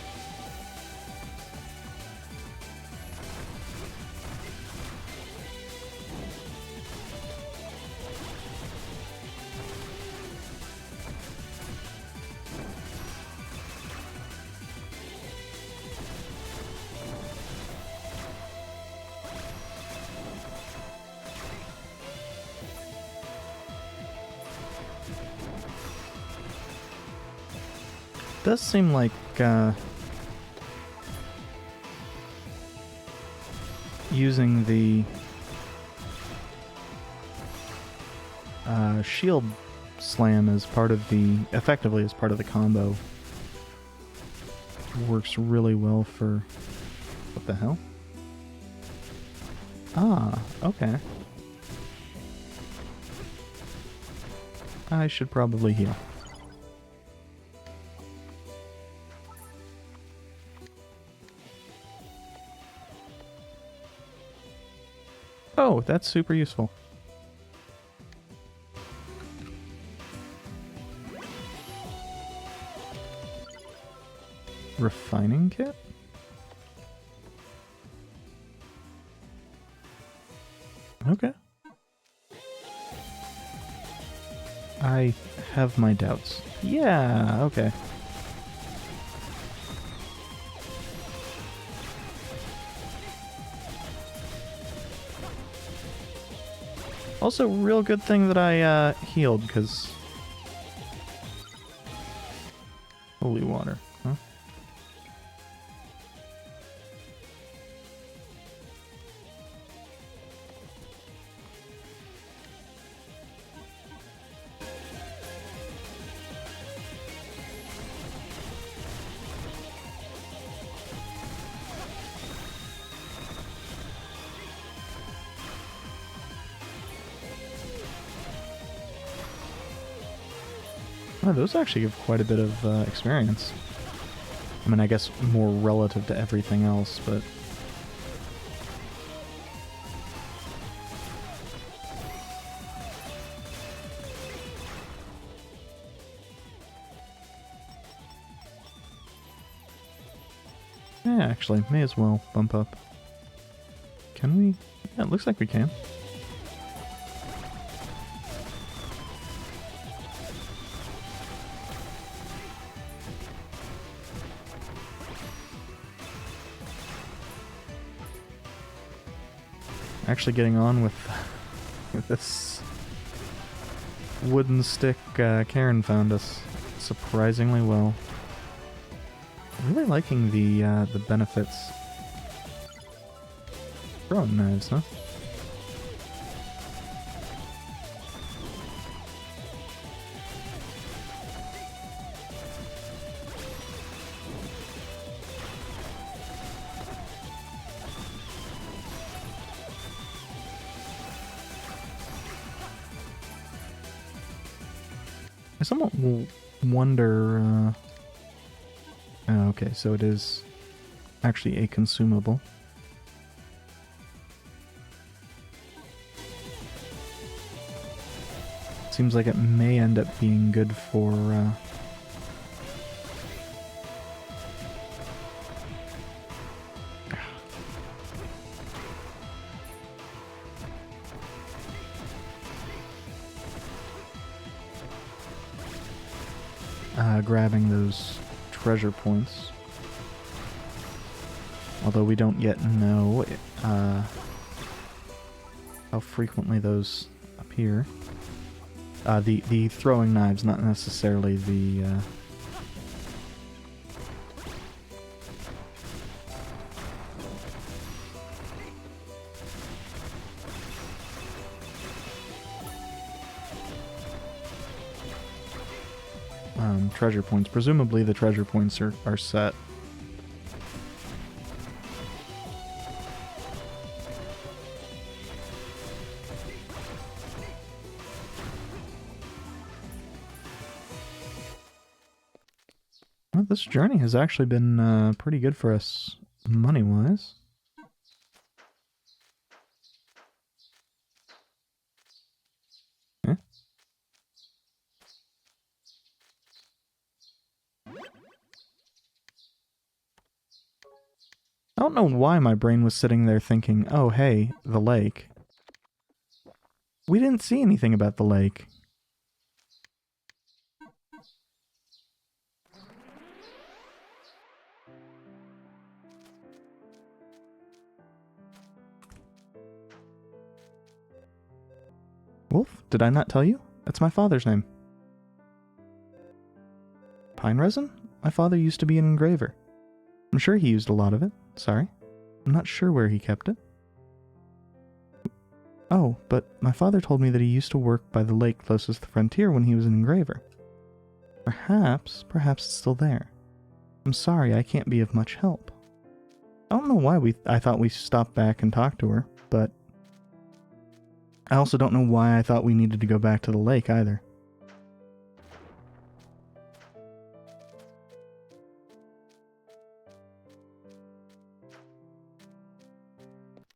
Does seem like using the shield slam as part of the, effectively as part of the combo, works really well for, what the hell? Ah, okay. I should probably heal. Oh, that's super useful. Refining kit? Okay. I have my doubts. Yeah, okay. Also, real good thing that I healed, because... Holy water, huh? Oh, those actually give quite a bit of experience. I mean, I guess more relative to everything else, but... Yeah, actually, may as well bump up. Can we? Yeah, it looks like we can. Actually getting on with this wooden stick Karen found us surprisingly well. Really liking the benefits. Throwing knives, huh? I somewhat will wonder... oh, okay, so it is actually a consumable. Seems like it may end up being good for... grabbing those treasure points. Although we don't yet know how frequently those appear. The throwing knives, not necessarily the... treasure points. Presumably the treasure points are set. Well, this journey has actually been pretty good for us money-wise. I don't know why my brain was sitting there thinking, oh hey, the lake. We didn't see anything about the lake. Wolf, did I not tell you? That's my father's name. Pine resin? My father used to be an engraver. I'm sure he used a lot of it. Sorry. I'm not sure where he kept it. Oh, but my father told me that he used to work by the lake closest to the frontier when he was an engraver. Perhaps it's still there. I'm sorry, I can't be of much help. I don't know why I thought we stopped back and talked to her, but... I also don't know why I thought we needed to go back to the lake either.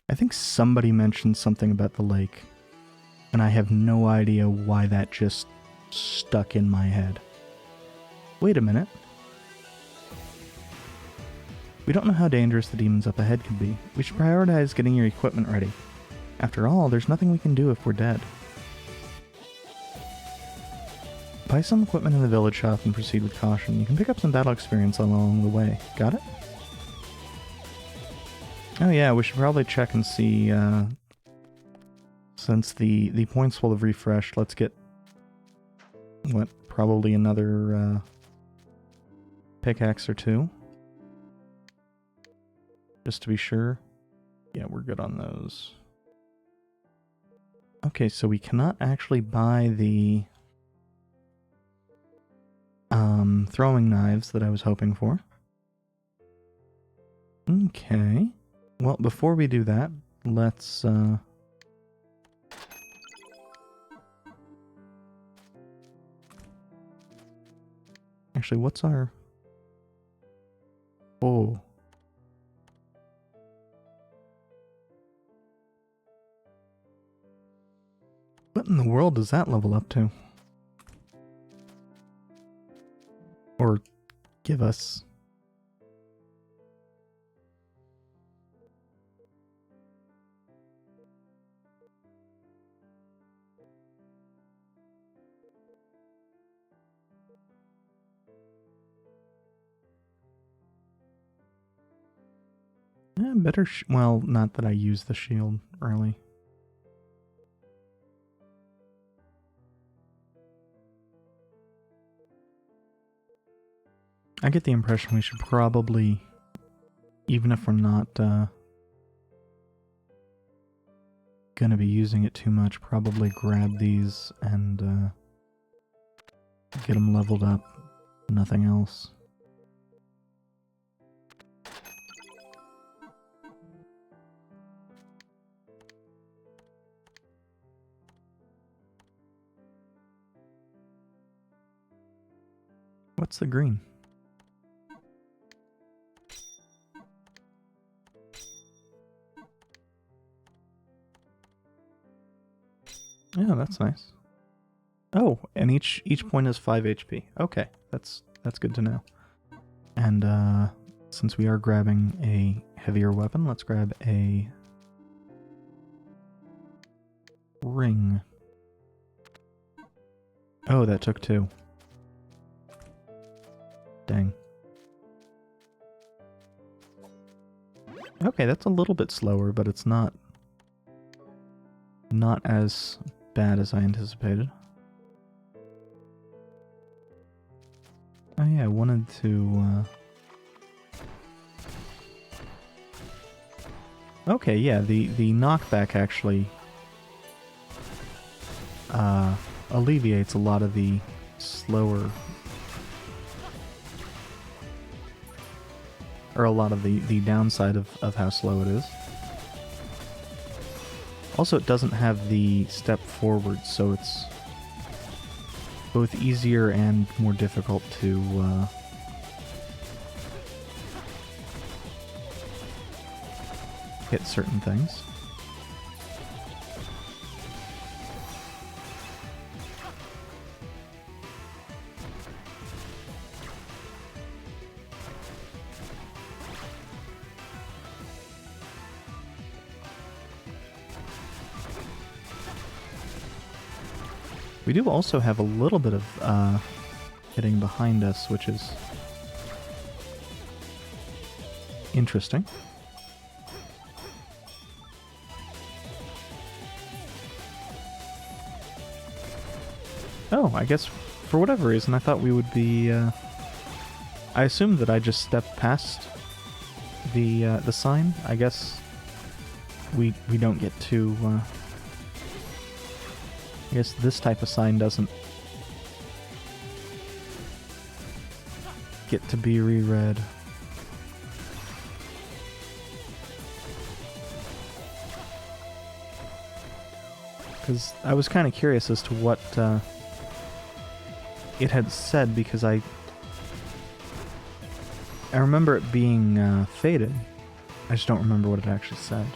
I think somebody mentioned something about the lake, and I have no idea why that just stuck in my head. Wait a minute. We don't know how dangerous the demons up ahead could be. We should prioritize getting your equipment ready. After all, there's nothing we can do if we're dead. Buy some equipment in the village shop and proceed with caution. You can pick up some battle experience along the way. Got it? Oh yeah, we should probably check and see, since the points will have refreshed, let's get, what, probably another, pickaxe or two. Just to be sure. Yeah, we're good on those. Okay, so we cannot actually buy the, throwing knives that I was hoping for. Okay. Well, before we do that, let's, actually, what's our... Oh. What in the world does that level up to? Or give us... better well, not that I use the shield early. I get the impression we should probably, even if we're not gonna be using it too much, probably grab these and get them leveled up. Nothing else. What's the green? Yeah, that's nice. Oh, and each point is 5 HP. Okay, that's good to know. And since we are grabbing a heavier weapon, let's grab a ring. Oh, that took 2. Dang. Okay, that's a little bit slower, but it's not as bad as I anticipated. Oh yeah, I wanted to... Okay, yeah, the knockback actually alleviates a lot of the slower... or a lot of the downside of how slow it is. Also, it doesn't have the step forward, so it's both easier and more difficult to hit certain things. We do also have a little bit of hitting behind us, which is interesting. Oh, I guess for whatever reason I thought we would be... I assumed that I just stepped past the sign. I guess we don't get to... I guess this type of sign doesn't get to be reread. Because I was kind of curious as to what it had said, because I remember it being faded. I just don't remember what it actually said.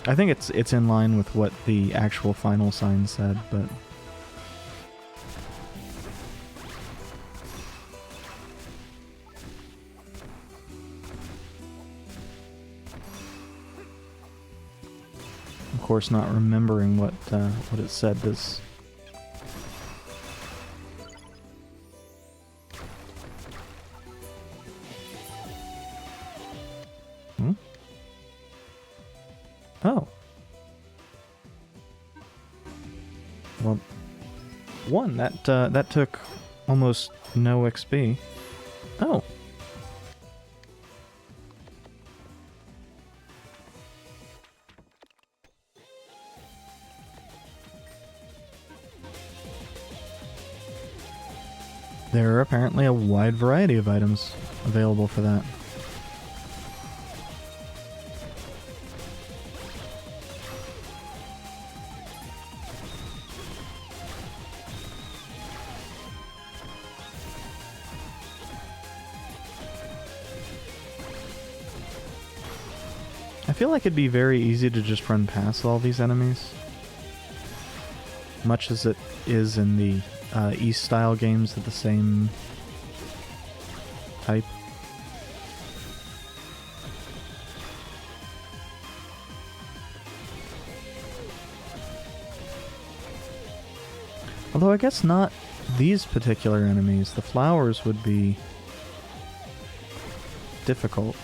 I think it's in line with what the actual final sign said, but... Of course, not remembering what it said does... Hmm? Oh. Well, one, that took almost no XP. Oh. There are apparently a wide variety of items available for that. I feel like it'd be very easy to just run past all these enemies. Much as it is in the East-style games of the same type. Although I guess not these particular enemies. The flowers would be difficult.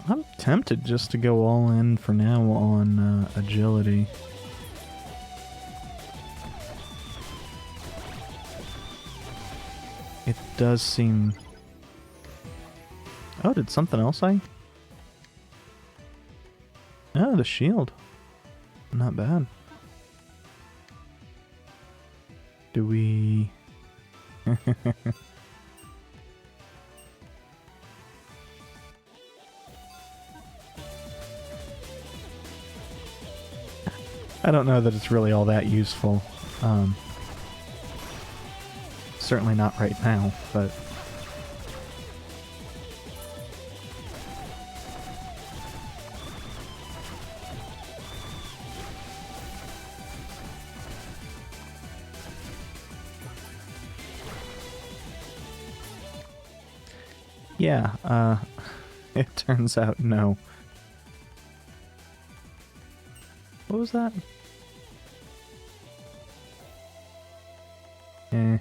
I'm tempted just to go all in for now on agility. It does seem... Oh, did something else Oh, the shield. Not bad. Do we... I don't know that it's really all that useful. Certainly not right now, but... Yeah, it turns out no. What was that? Eh.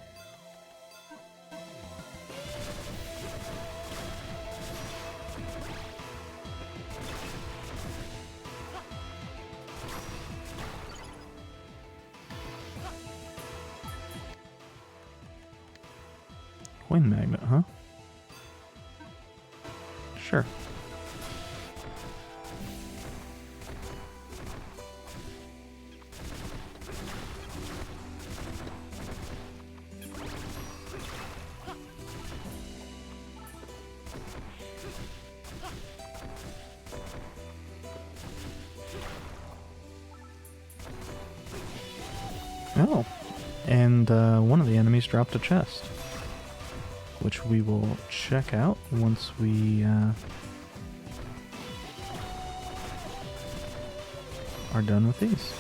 Coin magnet, huh? Sure. Oh, and one of the enemies dropped a chest, which we will check out once we are done with these.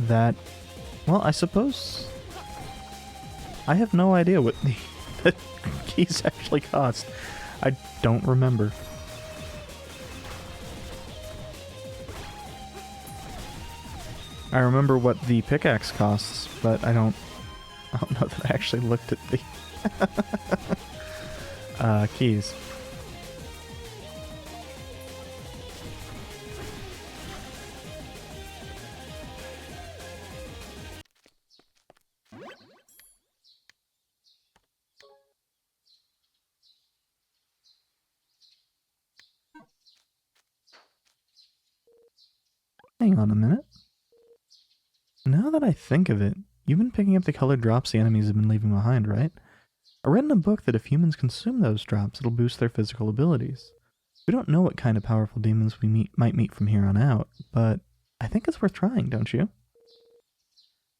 That, well, I suppose I have no idea what the keys actually cost. I don't remember. I remember what the pickaxe costs, but I don't know that I actually looked at the keys. Hang on a minute. Now that I think of it, you've been picking up the colored drops the enemies have been leaving behind, right? I read in a book that if humans consume those drops, it'll boost their physical abilities. We don't know what kind of powerful demons we might meet from here on out, but I think it's worth trying, don't you?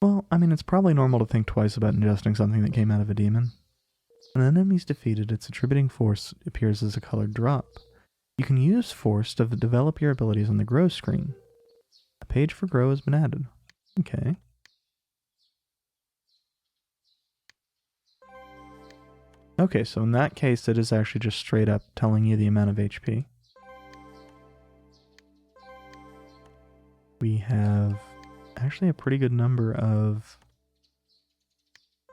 Well, I mean, it's probably normal to think twice about ingesting something that came out of a demon. When an enemy's defeated, its attributing force appears as a colored drop. You can use force to develop your abilities on the Grow screen. A page for Grow has been added. Okay. Okay, so in that case, it is actually just straight up telling you the amount of HP. We have actually a pretty good number of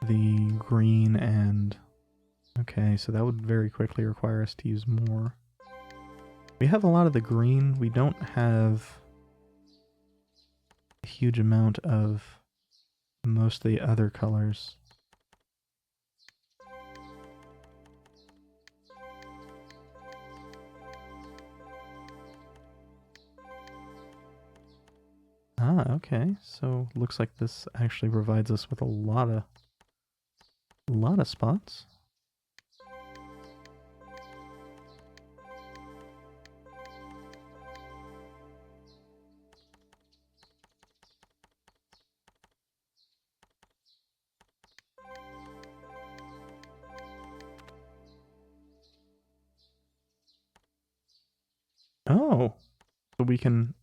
the green and... Okay, so that would very quickly require us to use more. We have a lot of the green. We don't have a huge amount of most of the other colors. Ah, okay. So looks like this actually provides us with a lot of spots. Oh, so we can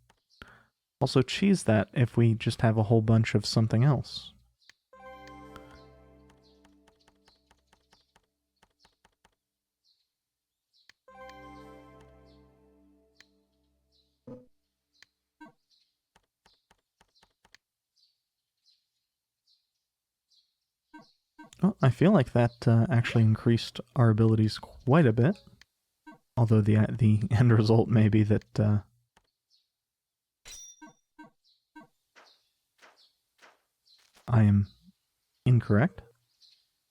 also cheese that if we just have a whole bunch of something else. Well, I feel like that actually increased our abilities quite a bit. Although the end result may be that I am incorrect.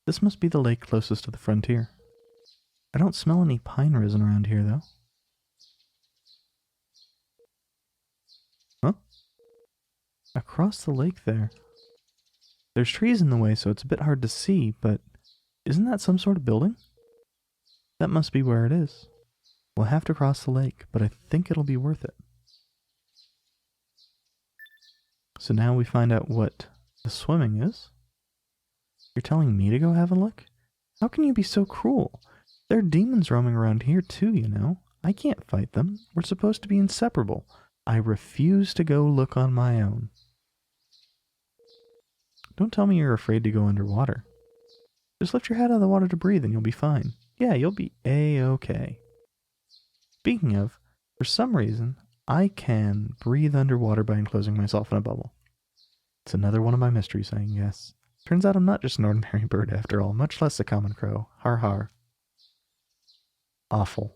This must be the lake closest to the frontier. I don't smell any pine resin around here, though. Across the lake there. There's trees in the way, so it's a bit hard to see, but isn't that some sort of building? That must be where it is. We'll have to cross the lake, but I think it'll be worth it. So now we find out what the swimming is. You're telling me to go have a look? How can you be so cruel? There are demons roaming around here too, you know. I can't fight them. We're supposed to be inseparable. I refuse to go look on my own. Don't tell me you're afraid to go underwater. Just lift your head out of the water to breathe and you'll be fine. Yeah, you'll be A-okay. Speaking of, for some reason, I can breathe underwater by enclosing myself in a bubble. It's another one of my mysteries, I guess. Turns out I'm not just an ordinary bird after all, much less a common crow. Har har. Awful.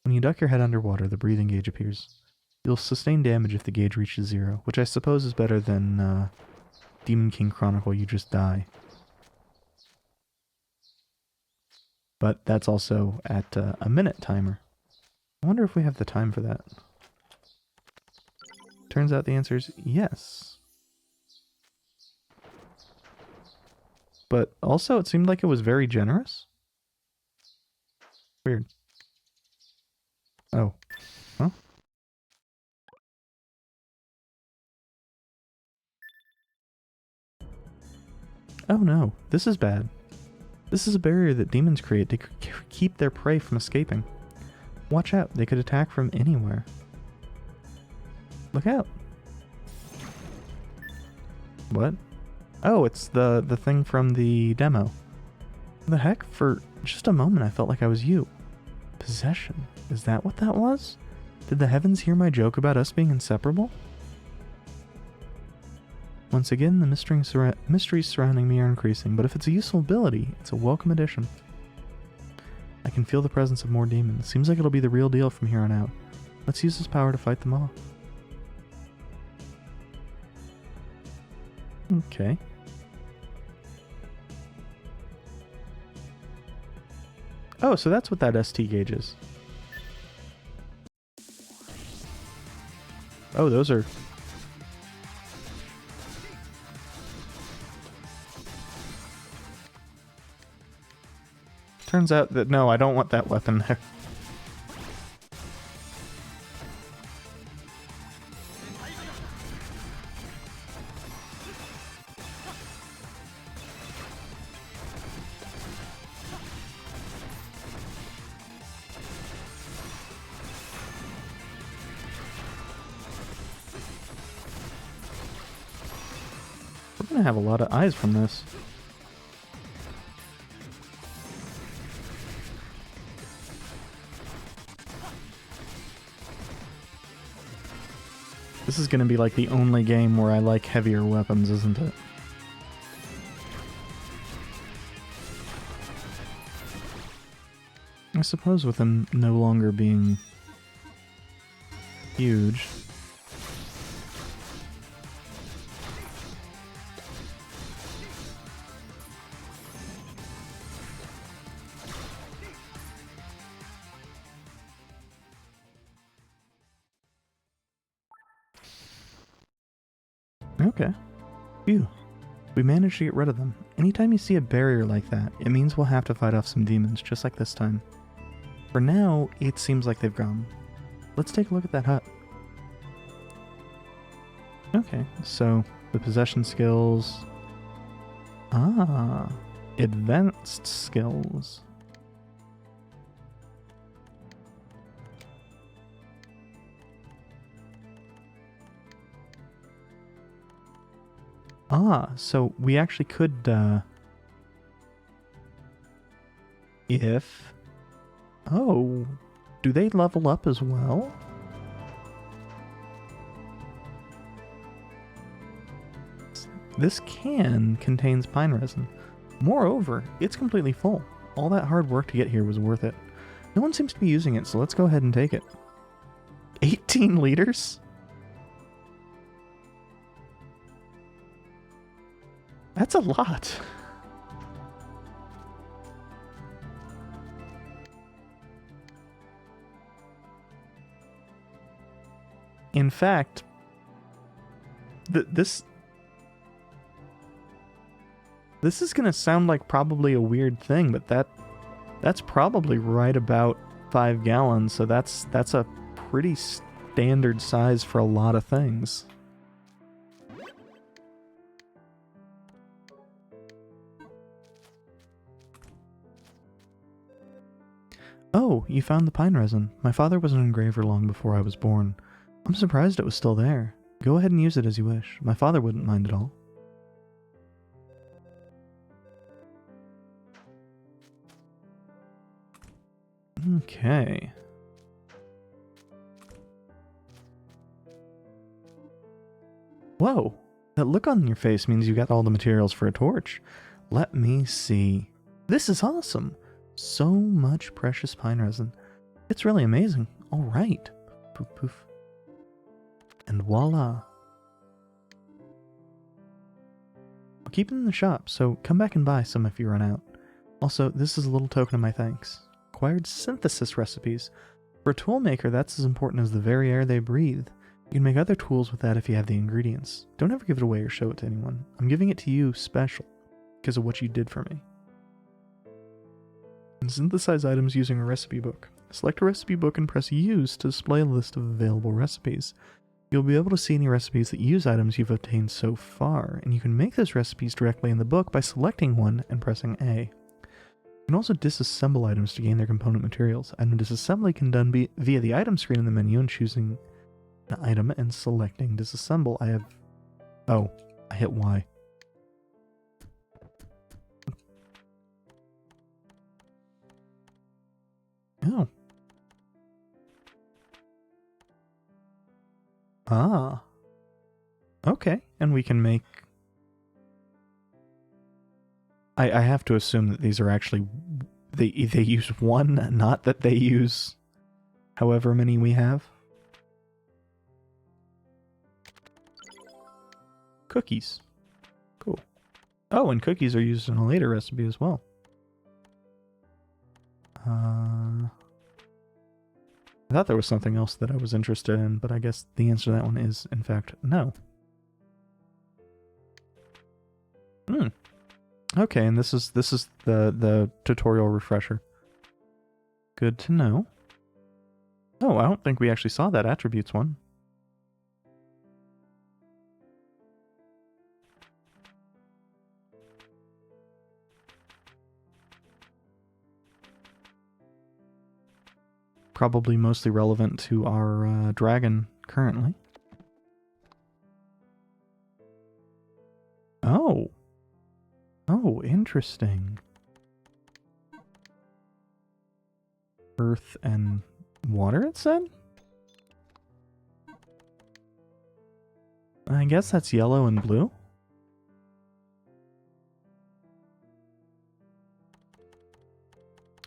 When you duck your head underwater, the breathing gauge appears. You'll sustain damage if the gauge reaches 0, which I suppose is better than Demon King Chronicle, you just die. But that's also at a minute timer. I wonder if we have the time for that. Turns out the answer is yes. But also it seemed like it was very generous. Weird. Oh. Huh? Oh no, this is bad. This is a barrier that demons create to keep their prey from escaping. Watch out, they could attack from anywhere. Look out. What? Oh, it's the thing from the demo. The heck? For just a moment I felt like I was you. Possession. Is that what that was? Did the heavens hear my joke about us being inseparable? Once again, the mysteries surrounding me are increasing, but if it's a useful ability, it's a welcome addition. I can feel the presence of more demons. Seems like it'll be the real deal from here on out. Let's use this power to fight them off. Okay. Oh, so that's what that ST gauge is. Oh, those are... Turns out that, no, I don't want that weapon there. We're gonna have a lot of eyes from this. This is gonna be like the only game where I like heavier weapons, isn't it? I suppose with them no longer being huge. Okay. Phew. We managed to get rid of them. Anytime you see a barrier like that, it means we'll have to fight off some demons, just like this time. For now, it seems like they've gone. Let's take a look at that hut. Okay, so the possession skills... Ah, advanced skills. Ah, so we actually could, if... Oh, do they level up as well? This can contains pine resin. Moreover, it's completely full. All that hard work to get here was worth it. No one seems to be using it, so let's go ahead and take it. 18 liters? That's a lot. In fact, This is gonna sound like probably a weird thing, but that's probably right about 5 gallons, so that's a pretty standard size for a lot of things. Oh, you found the pine resin. My father was an engraver long before I was born. I'm surprised it was still there. Go ahead and use it as you wish. My father wouldn't mind at all. Okay. Whoa! That look on your face means you got all the materials for a torch. Let me see. This is awesome! So much precious pine resin. It's really amazing. Alright. Poof poof. And voila. I'll keep it in the shop, so come back and buy some if you run out. Also, this is a little token of my thanks. Acquired synthesis recipes. For a tool maker, that's as important as the very air they breathe. You can make other tools with that if you have the ingredients. Don't ever give it away or show it to anyone. I'm giving it to you special, because of what you did for me. And synthesize items using a recipe book. Select a recipe book and press Use to display a list of available recipes. You'll be able to see any recipes that use items you've obtained so far, and you can make those recipes directly in the book by selecting one and pressing A. You can also disassemble items to gain their component materials. Item disassembly can be done via the item screen in the menu and choosing an item and selecting disassemble. I hit Y. Oh. Ah. Okay, and we can make... I have to assume that these are actually... They use one, not that they use however many we have. Cookies. Cool. Oh, and cookies are used in a later recipe as well. I thought there was something else that I was interested in, but I guess the answer to that one is, in fact, no. Okay, and this is the tutorial refresher. Good to know. Oh, I don't think we actually saw that attributes one. Probably mostly relevant to our dragon currently. Oh. Oh, interesting. Earth and water, it said? I guess that's yellow and blue.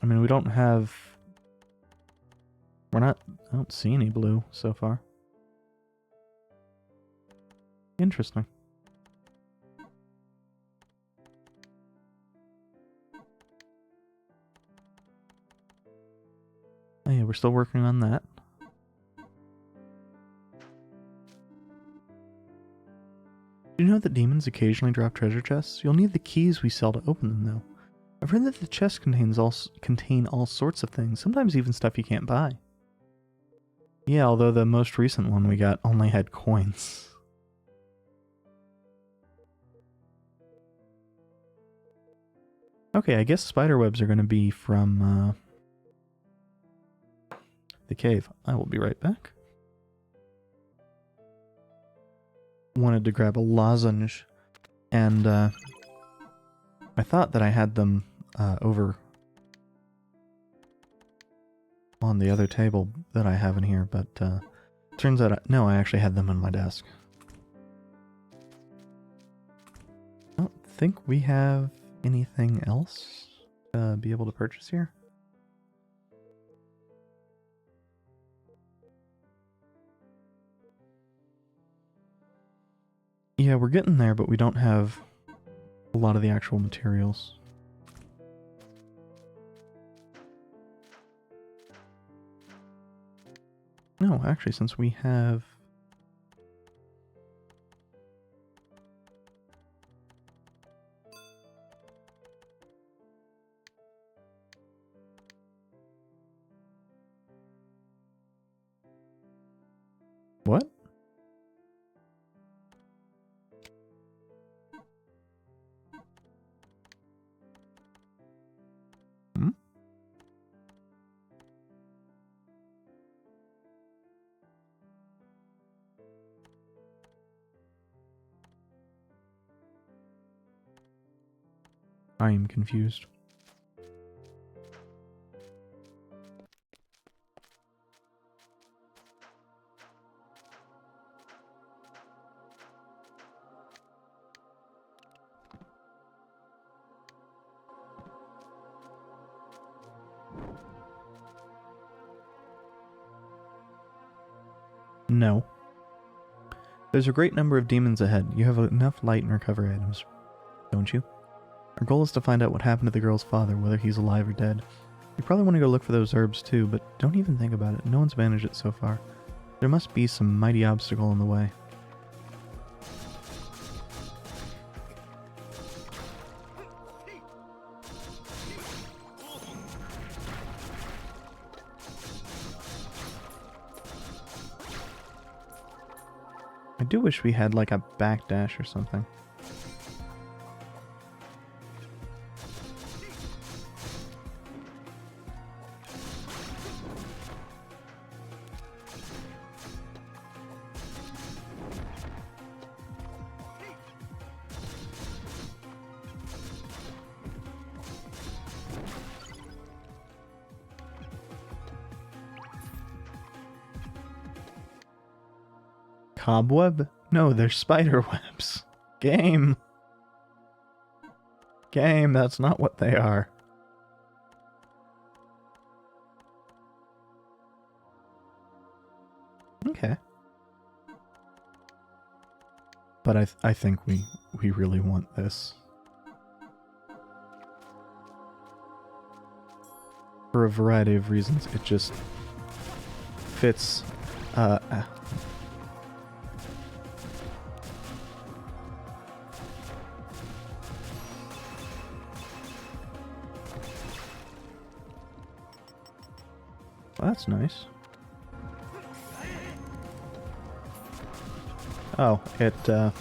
I mean, we don't have... I don't see any blue so far. Interesting. Oh yeah, we're still working on that. Do you know that demons occasionally drop treasure chests? You'll need the keys we sell to open them, though. I've heard that the chests contain all sorts of things, sometimes even stuff you can't buy. Yeah, although the most recent one we got only had coins. Okay, I guess spiderwebs are going to be from the cave. I will be right back. Wanted to grab a lozenge, and I thought that I had them over on the other table that I have in here, but turns out no, I actually had them on my desk. I don't think we have anything else to be able to purchase here. Yeah, we're getting there, but we don't have a lot of the actual materials. No, actually, since we have... What? Hmm? I am confused. No. There's a great number of demons ahead. You have enough light and recovery items, don't you? Our goal is to find out what happened to the girl's father, whether he's alive or dead. You probably want to go look for those herbs too, but don't even think about it. No one's managed it so far. There must be some mighty obstacle in the way. I do wish we had like a backdash or something. Cobweb? No, they're spider webs. Game. Game, that's not what they are. Okay. But I think we really want this. For a variety of reasons, it just fits, Well, that's nice. Oh, it, oh,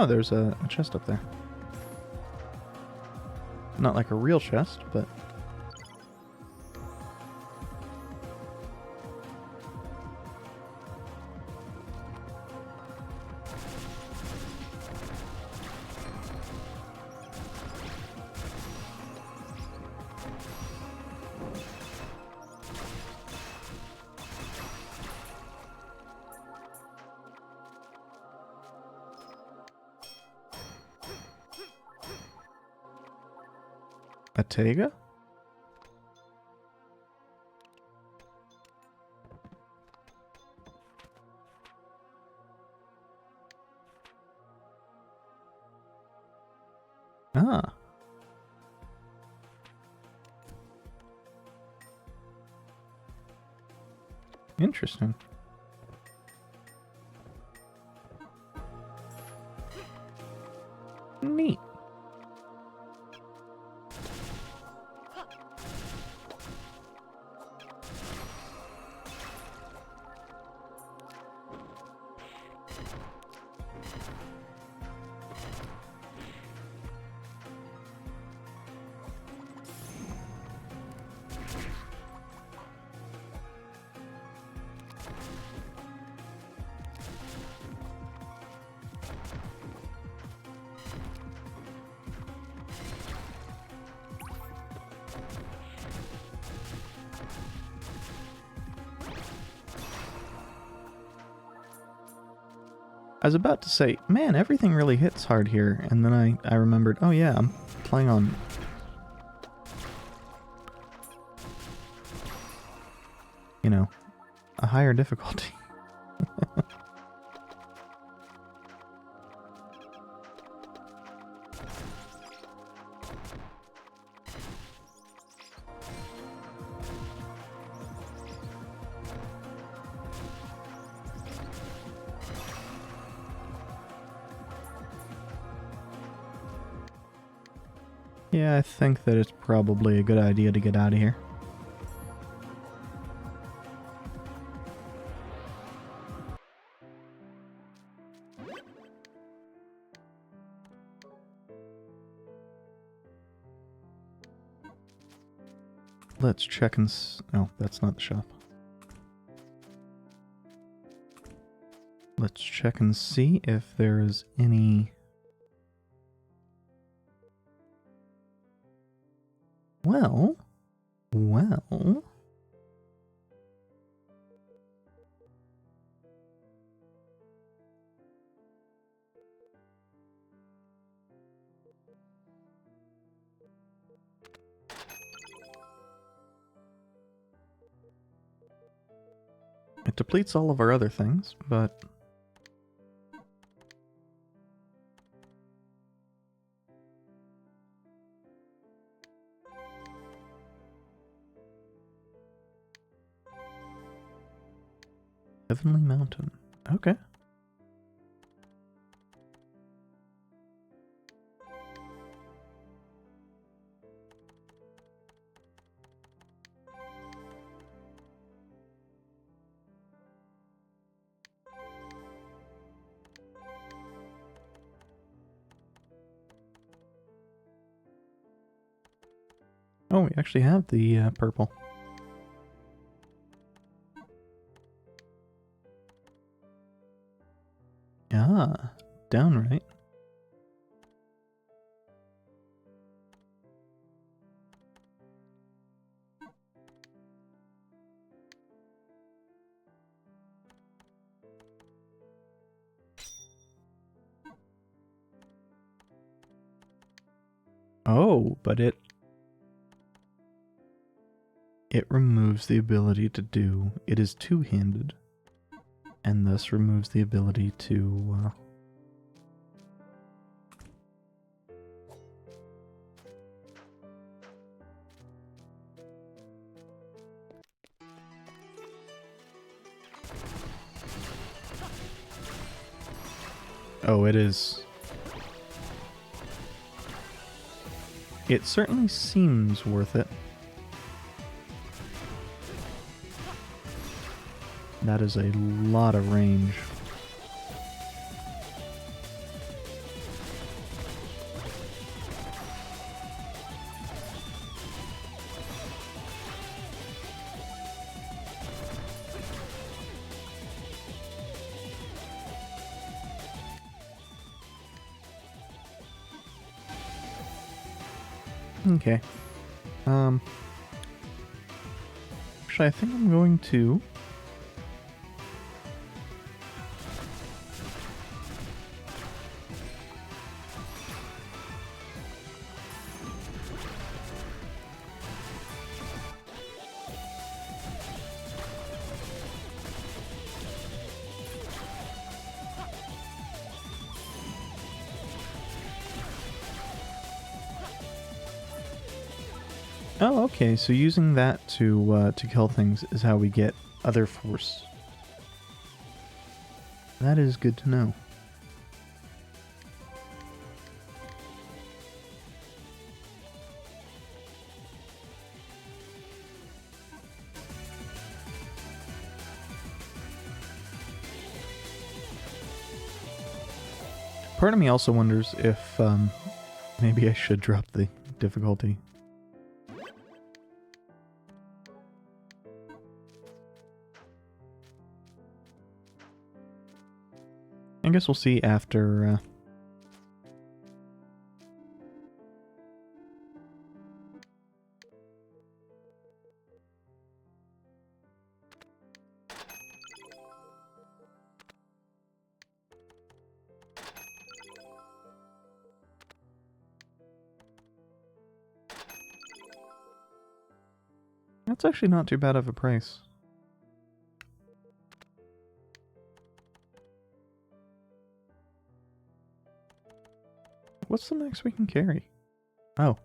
there's a chest up there. Not like a real chest, but... A Tega? Ah. Interesting. Neat. I was about to say, man, everything really hits hard here, and then I remembered, oh yeah, I'm playing on... you know, a higher difficulty. Yeah, I think that it's probably a good idea to get out of here. Let's check and oh, that's not the shop. Let's check and see if there is any... Well... It depletes all of our other things, but... Heavenly Mountain. Okay. Oh, we actually have the purple. Ah, downright. Oh, but it removes the ability to do... It is two-handed, and thus removes the ability to... Oh, it is... It certainly seems worth it. That is a lot of range. Okay. Actually, I think I'm going to... Oh, okay, so using that to kill things is how we get other force. That is good to know. Part of me also wonders if maybe I should drop the difficulty. I guess we'll see after... That's actually not too bad of a price. What's the max we can carry? Oh.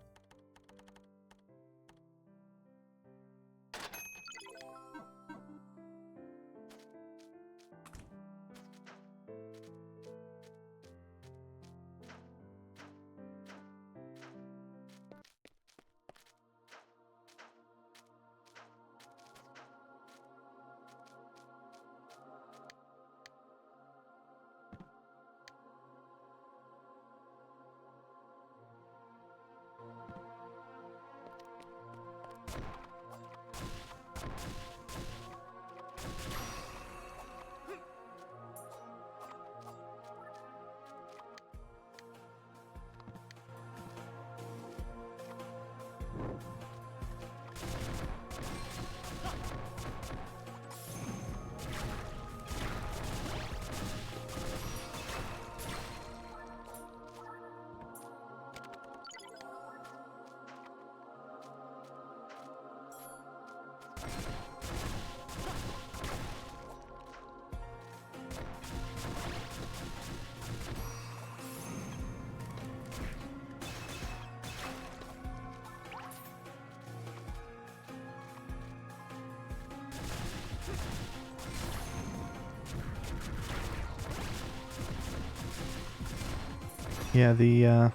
Yeah, the,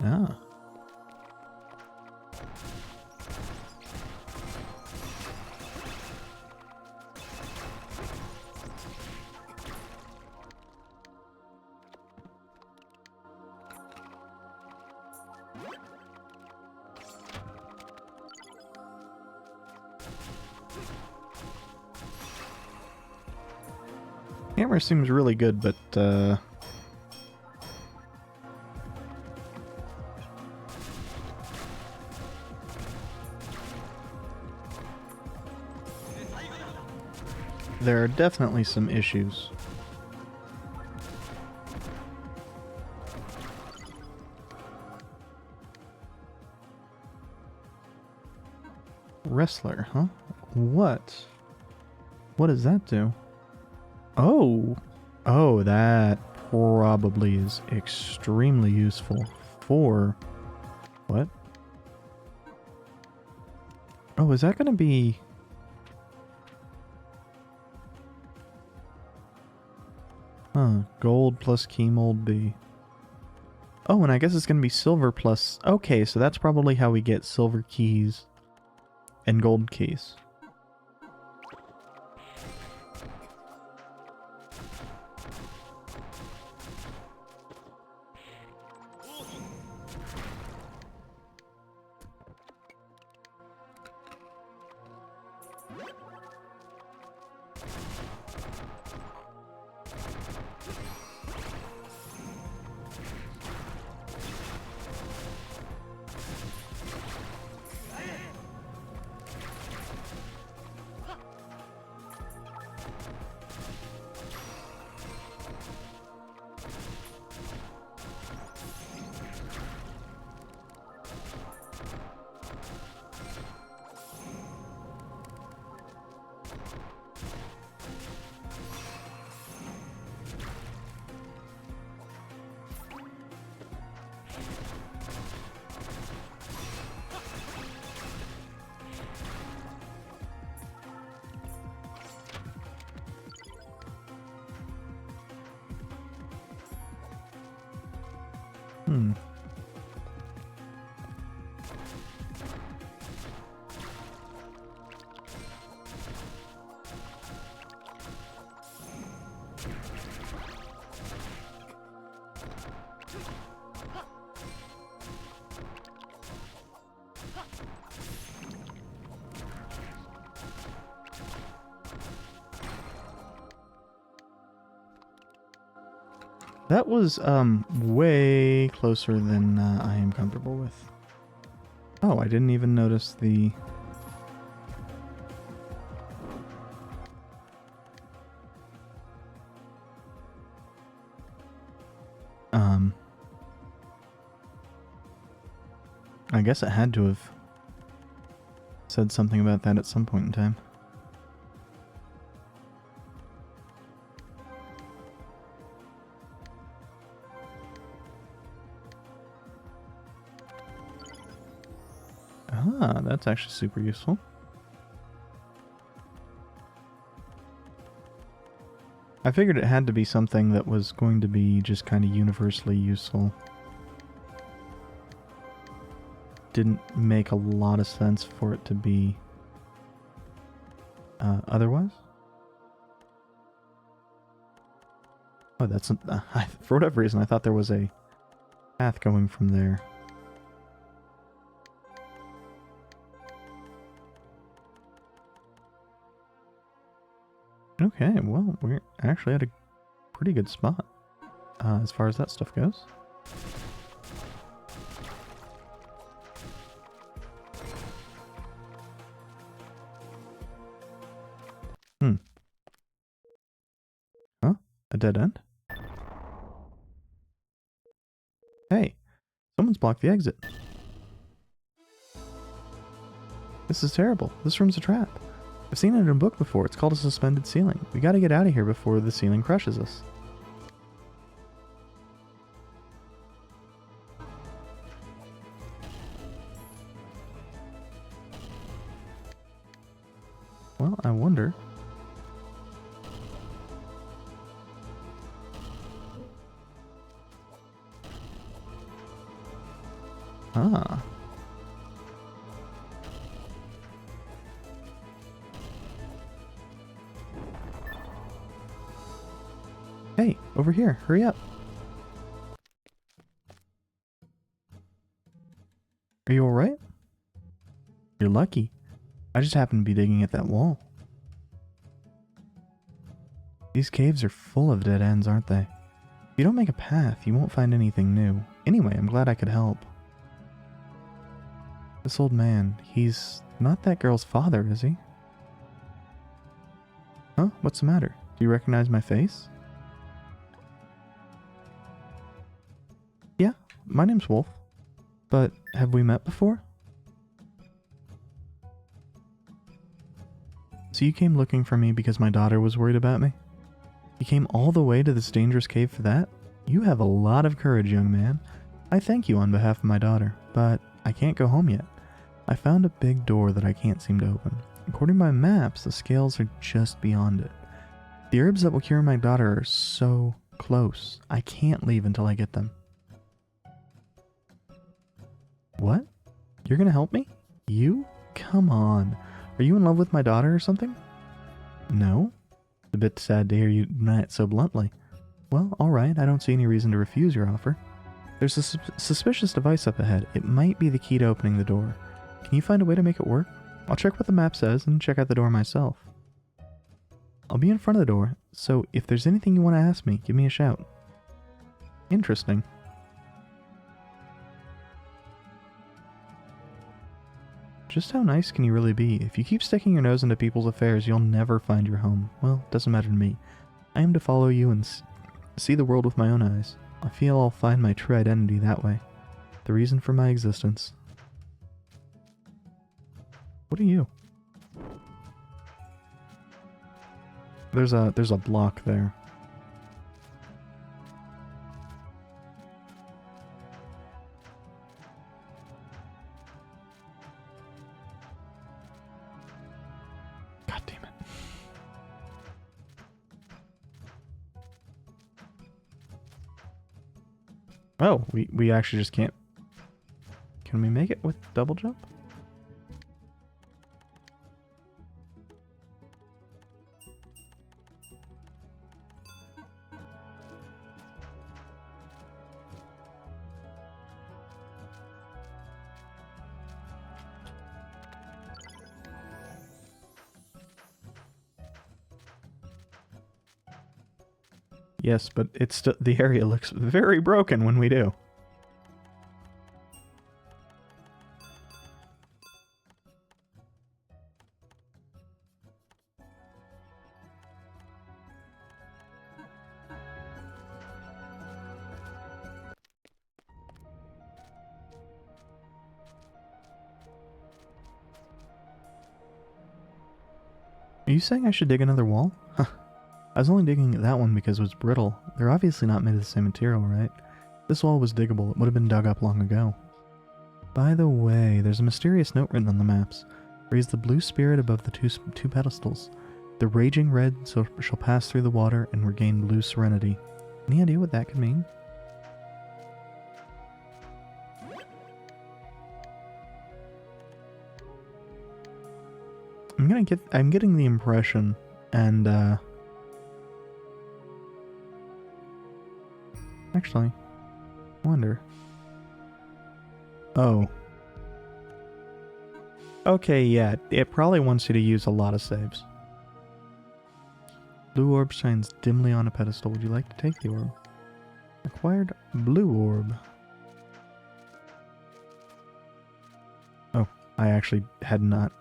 Ah. Hammer seems really good, but, there are definitely some issues. Wrestler, huh? What? What does that do? Oh! Oh, that probably is extremely useful for... What? Oh, is that gonna be... Huh, gold plus key mold B. Oh, and I guess it's gonna be silver plus... Okay, so that's probably how we get silver keys and gold keys. That was, way closer than I am comfortable with. Oh, I didn't even notice the... I guess it had to have said something about that at some point in time. Ah, that's actually super useful. I figured it had to be something that was going to be just kind of universally useful. Didn't make a lot of sense for it to be otherwise. Oh, that's... for whatever reason, I thought there was a path going from there. Okay, well, we're actually at a pretty good spot as far as that stuff goes. Huh? A dead end? Hey, someone's blocked the exit. This is terrible. This room's a trap. I've seen it in a book before. It's called a suspended ceiling. We gotta get out of here before the ceiling crushes us. Well, I wonder. Ah. Hey, over here, hurry up. Are you alright? You're lucky. I just happened to be digging at that wall. These caves are full of dead ends, aren't they? If you don't make a path, you won't find anything new. Anyway, I'm glad I could help. This old man, he's not that girl's father, is he? Huh? What's the matter? Do you recognize my face? Yeah, my name's Wolf. But have we met before? So you came looking for me because my daughter was worried about me? You came all the way to this dangerous cave for that? You have a lot of courage, young man. I thank you on behalf of my daughter, but I can't go home yet. I found a big door that I can't seem to open. According to my maps, the scales are just beyond it. The herbs that will cure my daughter are so close. I can't leave until I get them. What? You're gonna help me? You? Come on. Are you in love with my daughter or something? No? It's a bit sad to hear you deny it so bluntly. Well, alright, I don't see any reason to refuse your offer. There's a suspicious device up ahead. It might be the key to opening the door. Can you find a way to make it work? I'll check what the map says and check out the door myself. I'll be in front of the door, so if there's anything you want to ask me, give me a shout. Interesting. Just how nice can you really be? If you keep sticking your nose into people's affairs, you'll never find your home. Well, it doesn't matter to me. I aim to follow you and see the world with my own eyes. I feel I'll find my true identity that way. The reason for my existence. What are you? There's a block there. God damn it. Oh, we actually just can't. Can we make it with double jump? Yes, but it's still, the area looks very broken when we do. Are you saying I should dig another wall? Huh. I was only digging that one because it was brittle. They're obviously not made of the same material, right? This wall was diggable. It would have been dug up long ago. By the way, there's a mysterious note written on the maps. Raise the blue spirit above the two pedestals. The raging red shall pass through the water and regain blue serenity. Any idea what that could mean? I'm getting the impression, and actually, I wonder. Oh. Okay, yeah, it probably wants you to use a lot of saves. Blue orb shines dimly on a pedestal. Would you like to take the orb? Acquired blue orb. Oh, I actually had not.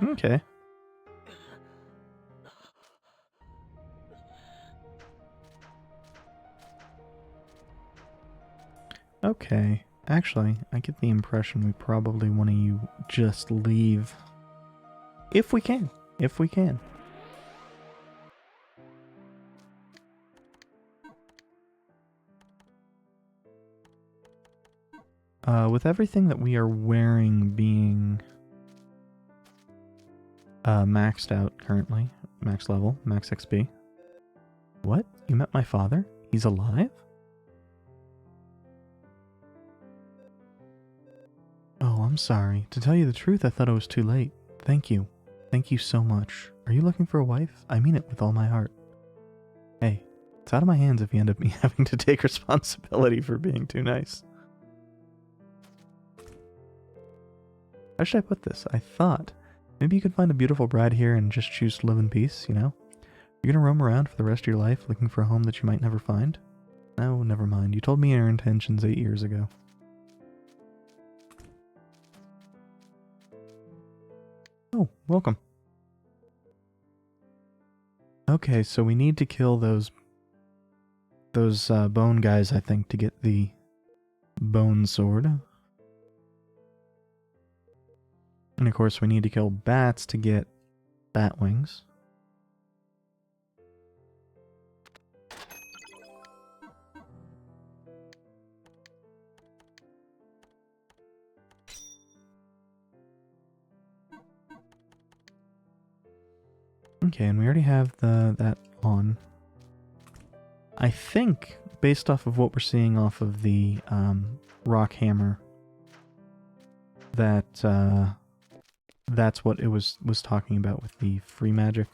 Okay. Okay. Actually, I get the impression we probably want to just leave. If we can. If we can. With everything that we are wearing being maxed out currently, max level, max XP. What? You met my father? He's alive? Oh, I'm sorry. To tell you the truth, I thought it was too late. Thank you. Thank you so much. Are you looking for a wife? I mean it with all my heart. Hey, it's out of my hands if you end up me having to take responsibility for being too nice. How should I put this? I thought maybe you could find a beautiful bride here and just choose to live in peace, you know? You're gonna roam around for the rest of your life looking for a home that you might never find? No, never mind. You told me your intentions 8 years ago. Oh, welcome. Okay, so we need to kill those bone guys, I think, to get the bone sword. And of course we need to kill bats to get bat wings. Okay, and we already have that on. I think, based off of what we're seeing off of the rock hammer, that that's what it was talking about with the free magic.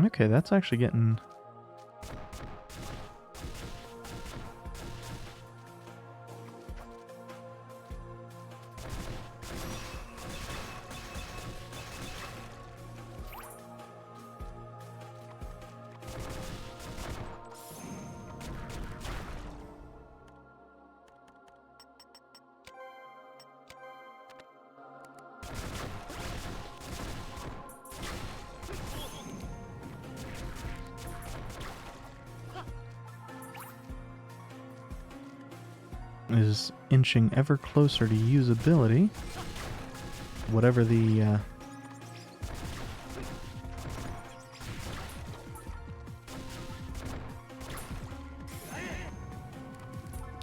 Okay, that's actually getting... is inching ever closer to usability. Whatever the...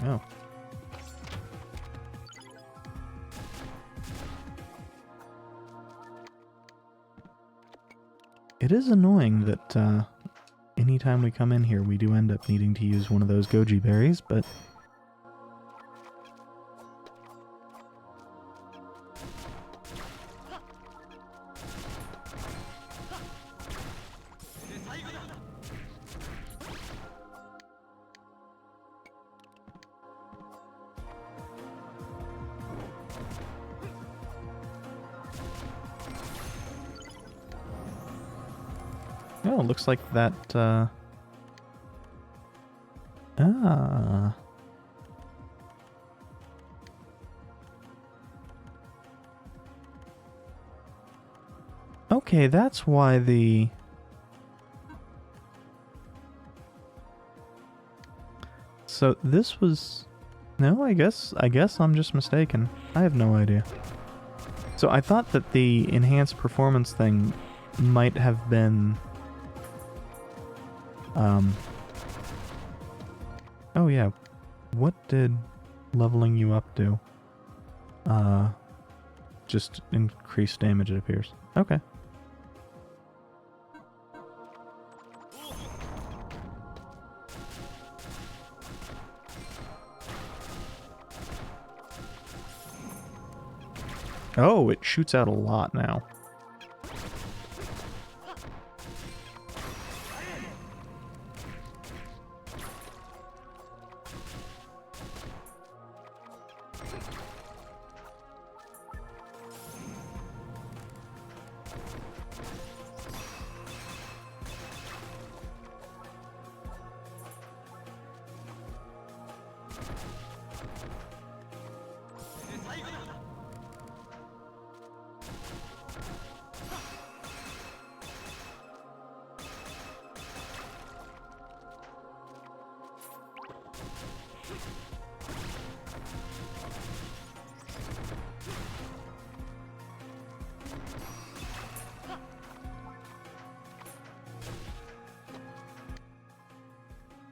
Oh. It is annoying that anytime we come in here we do end up needing to use one of those goji berries, but... Oh, looks like that, Ah. Okay, that's why the... So this was... No, I guess I'm just mistaken. I have no idea. So I thought that the enhanced performance thing might have been... Oh yeah, what did leveling you up do? Just increased damage, it appears. Okay. Oh, it shoots out a lot now.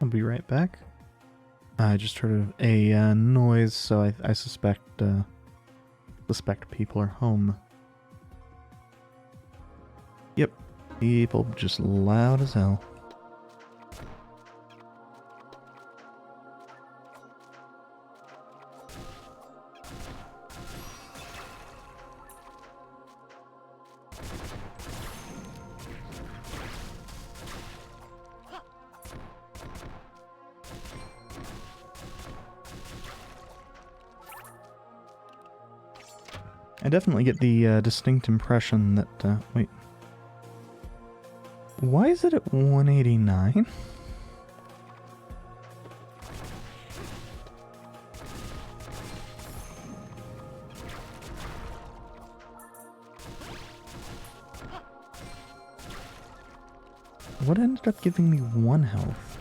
I'll be right back. I just heard a noise, so I suspect people are home. Yep, people just loud as hell. I definitely get the distinct impression that, wait. Why is it at 189? What ended up giving me 1 health?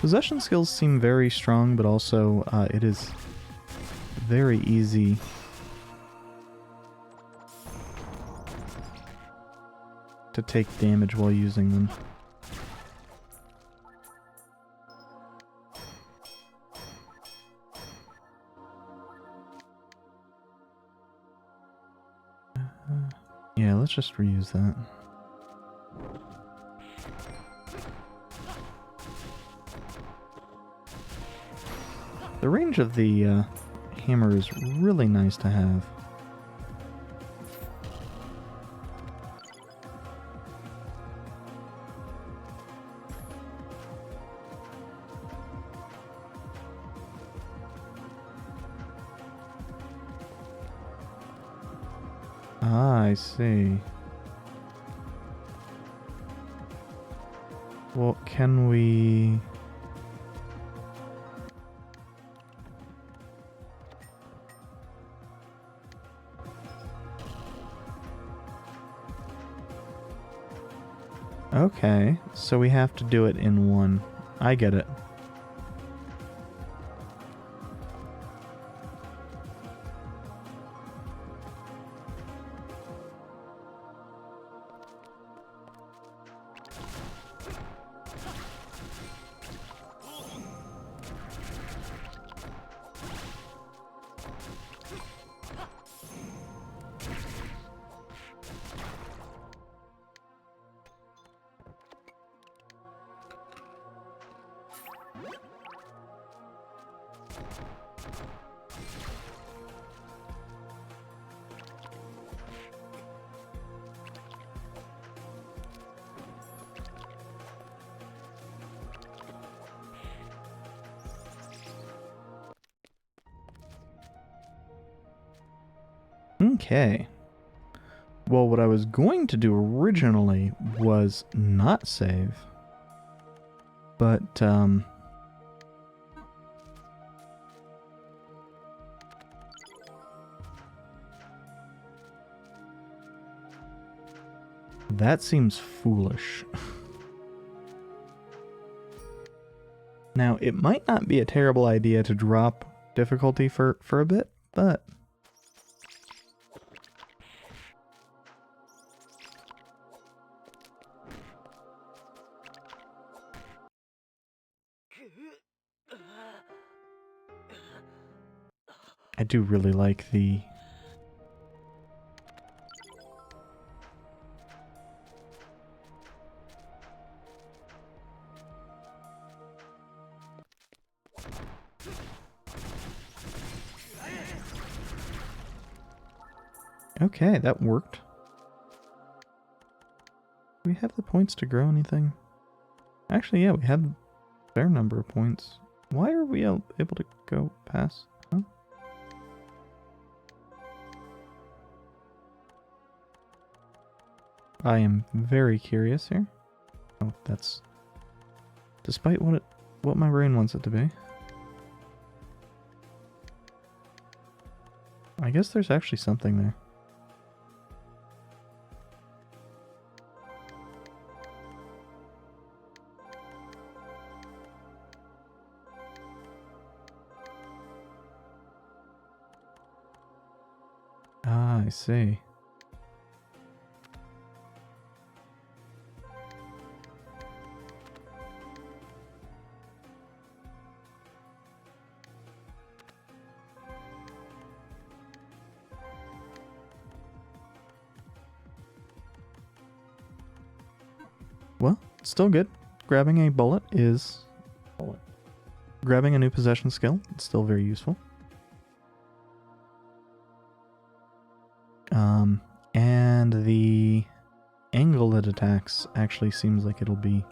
Possession skills seem very strong, but also it is very easy to take damage while using them. Yeah, let's just reuse that. The range of the hammer is really nice to have. Ah, I see. Well, can we... Okay, so we have to do it in one. I get it. Okay. Well, what I was going to do originally was not save. But, that seems foolish. Now, it might not be a terrible idea to drop difficulty for a bit, but... I do really like the... Okay, that worked. Do we have the points to grow anything? Actually, yeah, we have a fair number of points. Why are we able to go past? Huh? I am very curious here. Oh, that's... Despite what my brain wants it to be. I guess there's actually something there. Ah, I see. Well, still good. Grabbing a bullet is... Grabbing a new possession skill, it's still very useful. And the angle it attacks actually seems like it'll be...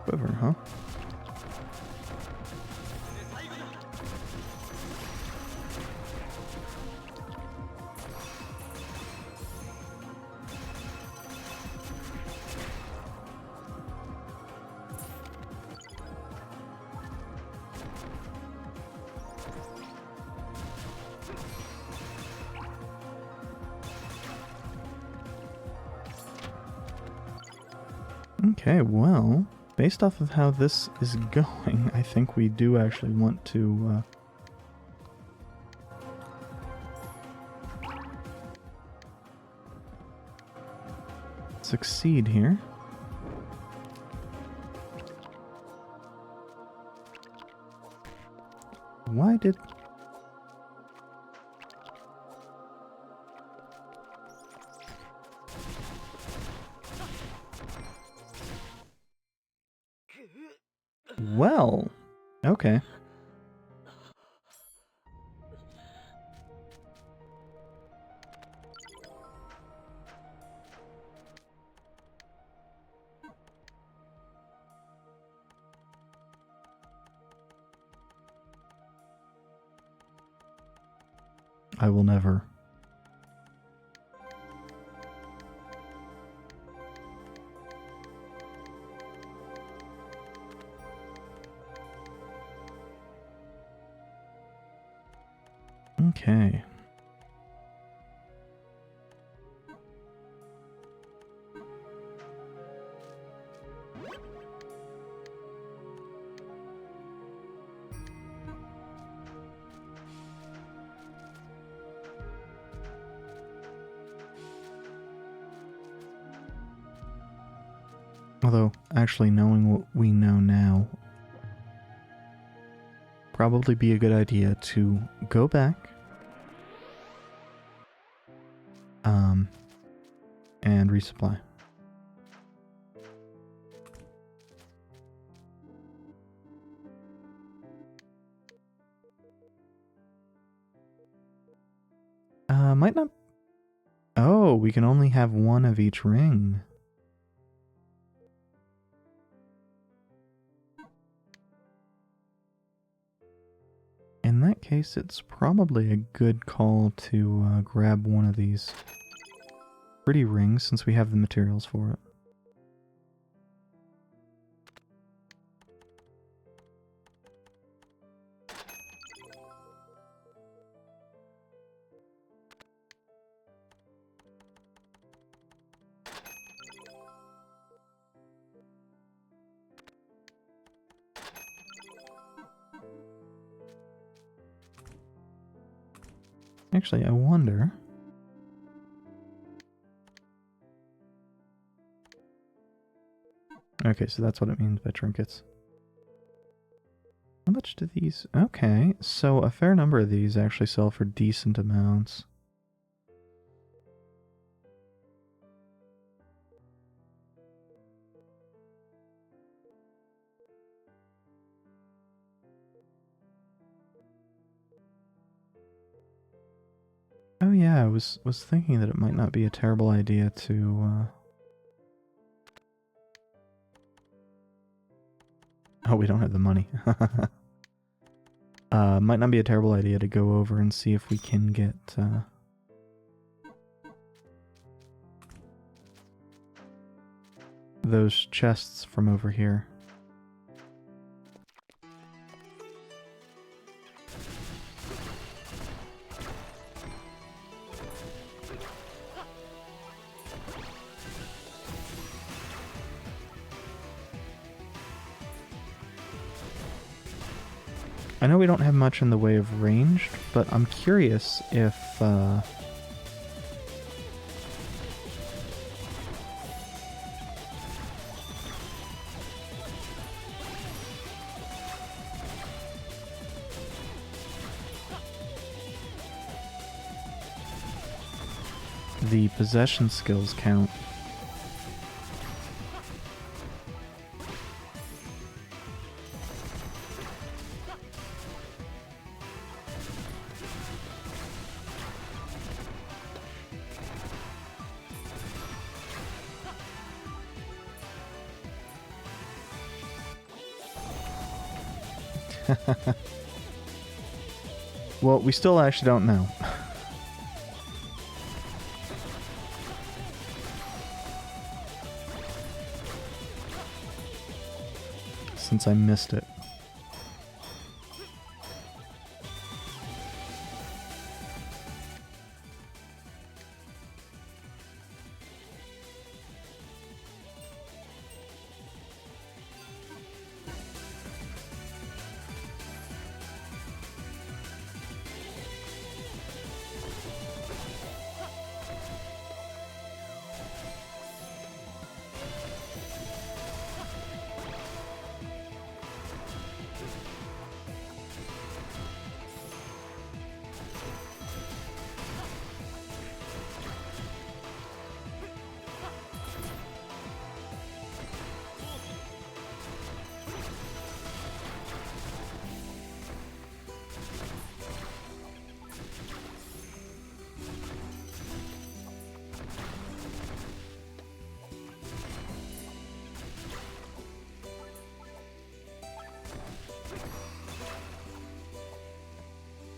quiver, huh? Okay, well, based off of how this is going, I think we do actually want to succeed here. Why did... Well, okay. I will never. Okay. Although, actually knowing what we know now, probably be a good idea to go back and resupply. Might not... Oh, we can only have one of each ring. In that case, it's probably a good call to grab one of these pretty rings since we have the materials for it. Actually, I wonder... Okay, so that's what it means by trinkets. How much do these... Okay, so a fair number of these actually sell for decent amounts. Oh yeah, I was thinking that it might not be a terrible idea to Oh, we don't have the money. Might not be a terrible idea to go over and see if we can get... those chests from over here. I know we don't have much in the way of ranged, but I'm curious if... the possession skills count. Well, we still actually don't know. Since I missed it.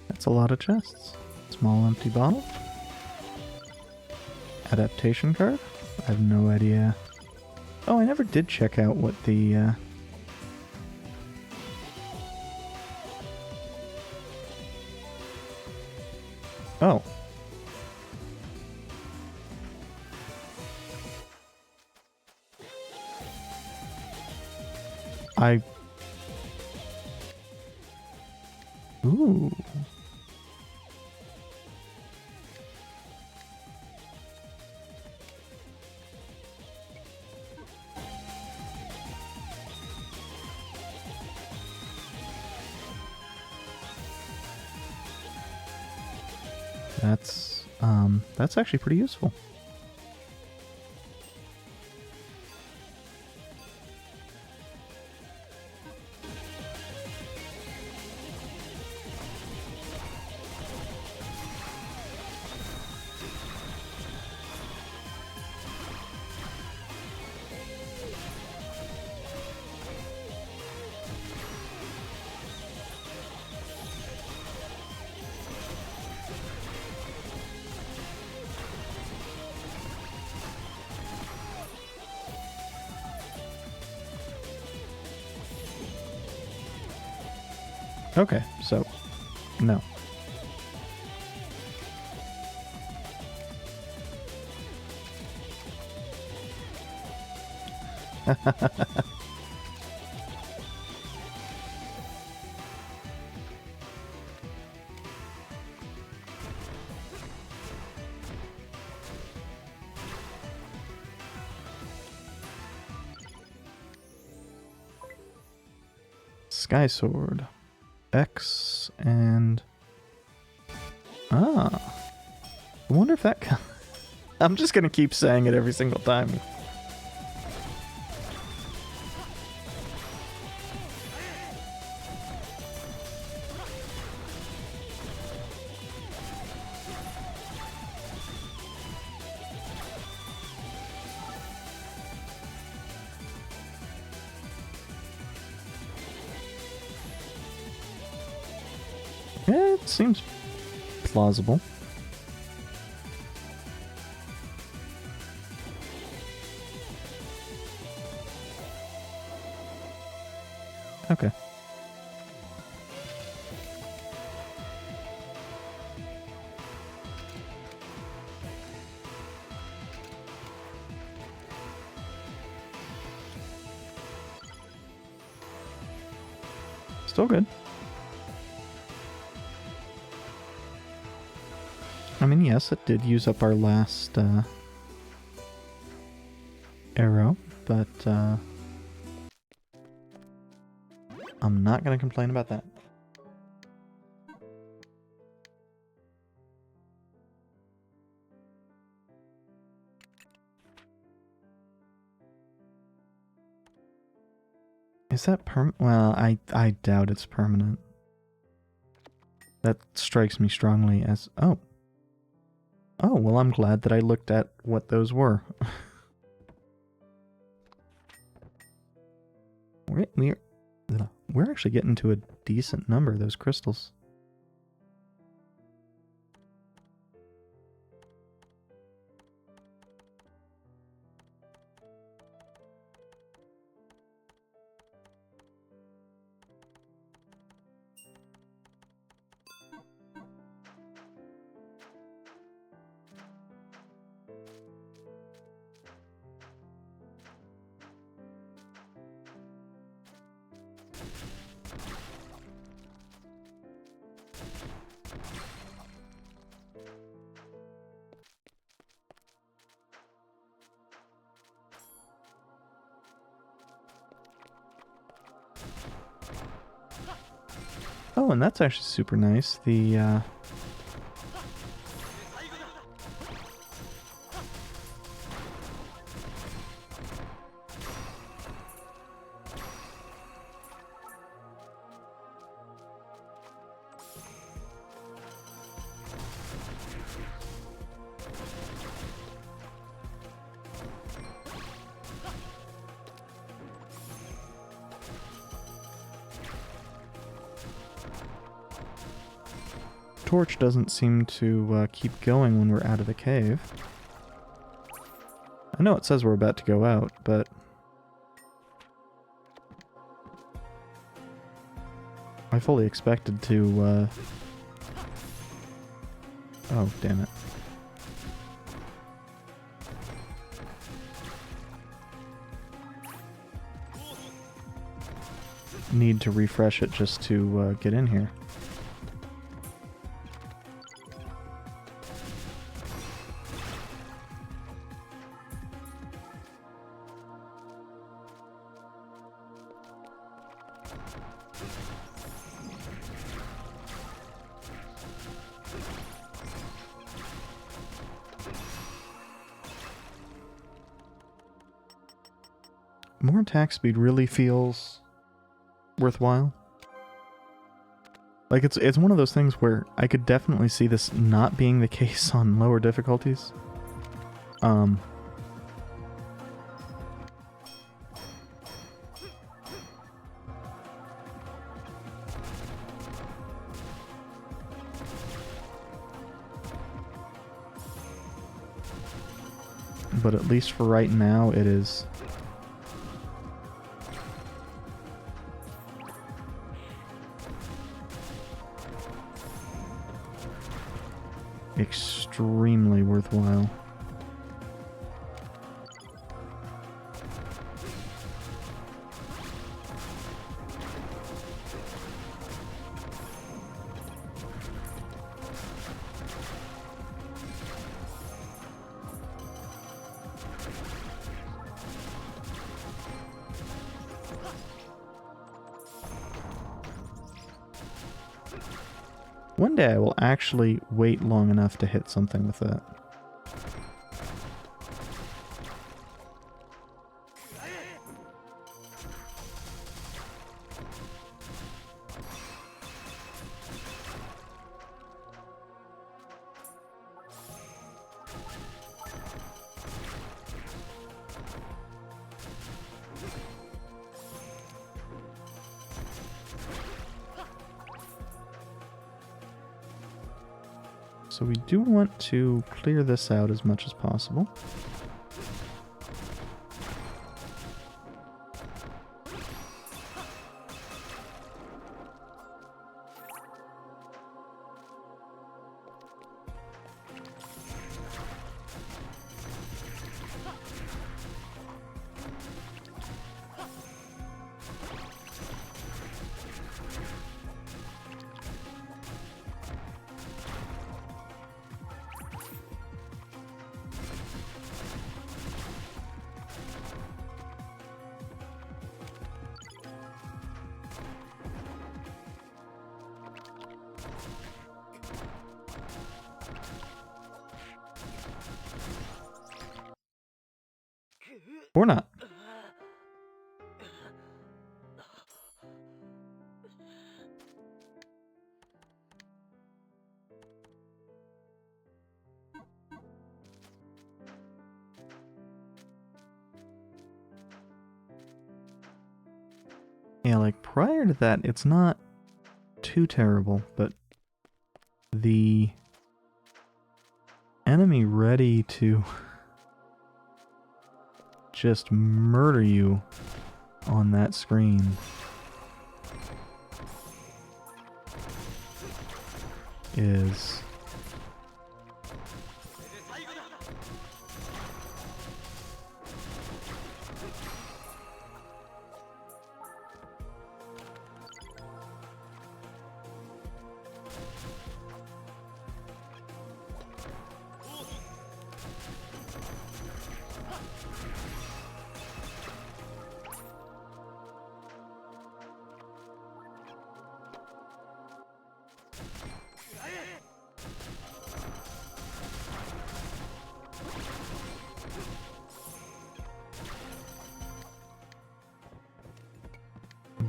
That's a lot of chests. Small empty bottle. Adaptation card? I have no idea. Oh, I never did check out what the... Oh. Ooh. That's actually pretty useful. Okay, so, no. Sky Sword. X and... Ah. I wonder if that... I'm just gonna keep saying it every single time. seems plausible. Okay. Still good. I mean, yes, it did use up our last arrow, but I'm not going to complain about that. Is that well, I doubt it's permanent. That strikes me strongly as... Oh. Oh, well, I'm glad that I looked at what those were. We're actually getting to a decent number of those crystals. Oh, and that's actually super nice. The, torch doesn't seem to keep going when we're out of the cave. I know it says we're about to go out, but... I fully expected to, Oh, damn it. Need to refresh it just to get in here. More attack speed really feels worthwhile. Like, it's one of those things where I could definitely see this not being the case on lower difficulties. But at least for right now, it is... extremely worthwhile. One day I will actually wait long enough to hit something with that. so we do want to clear this out as much as possible. Or not. Yeah, like prior to that, it's not too terrible, but the enemy ready to just murder you on that screen is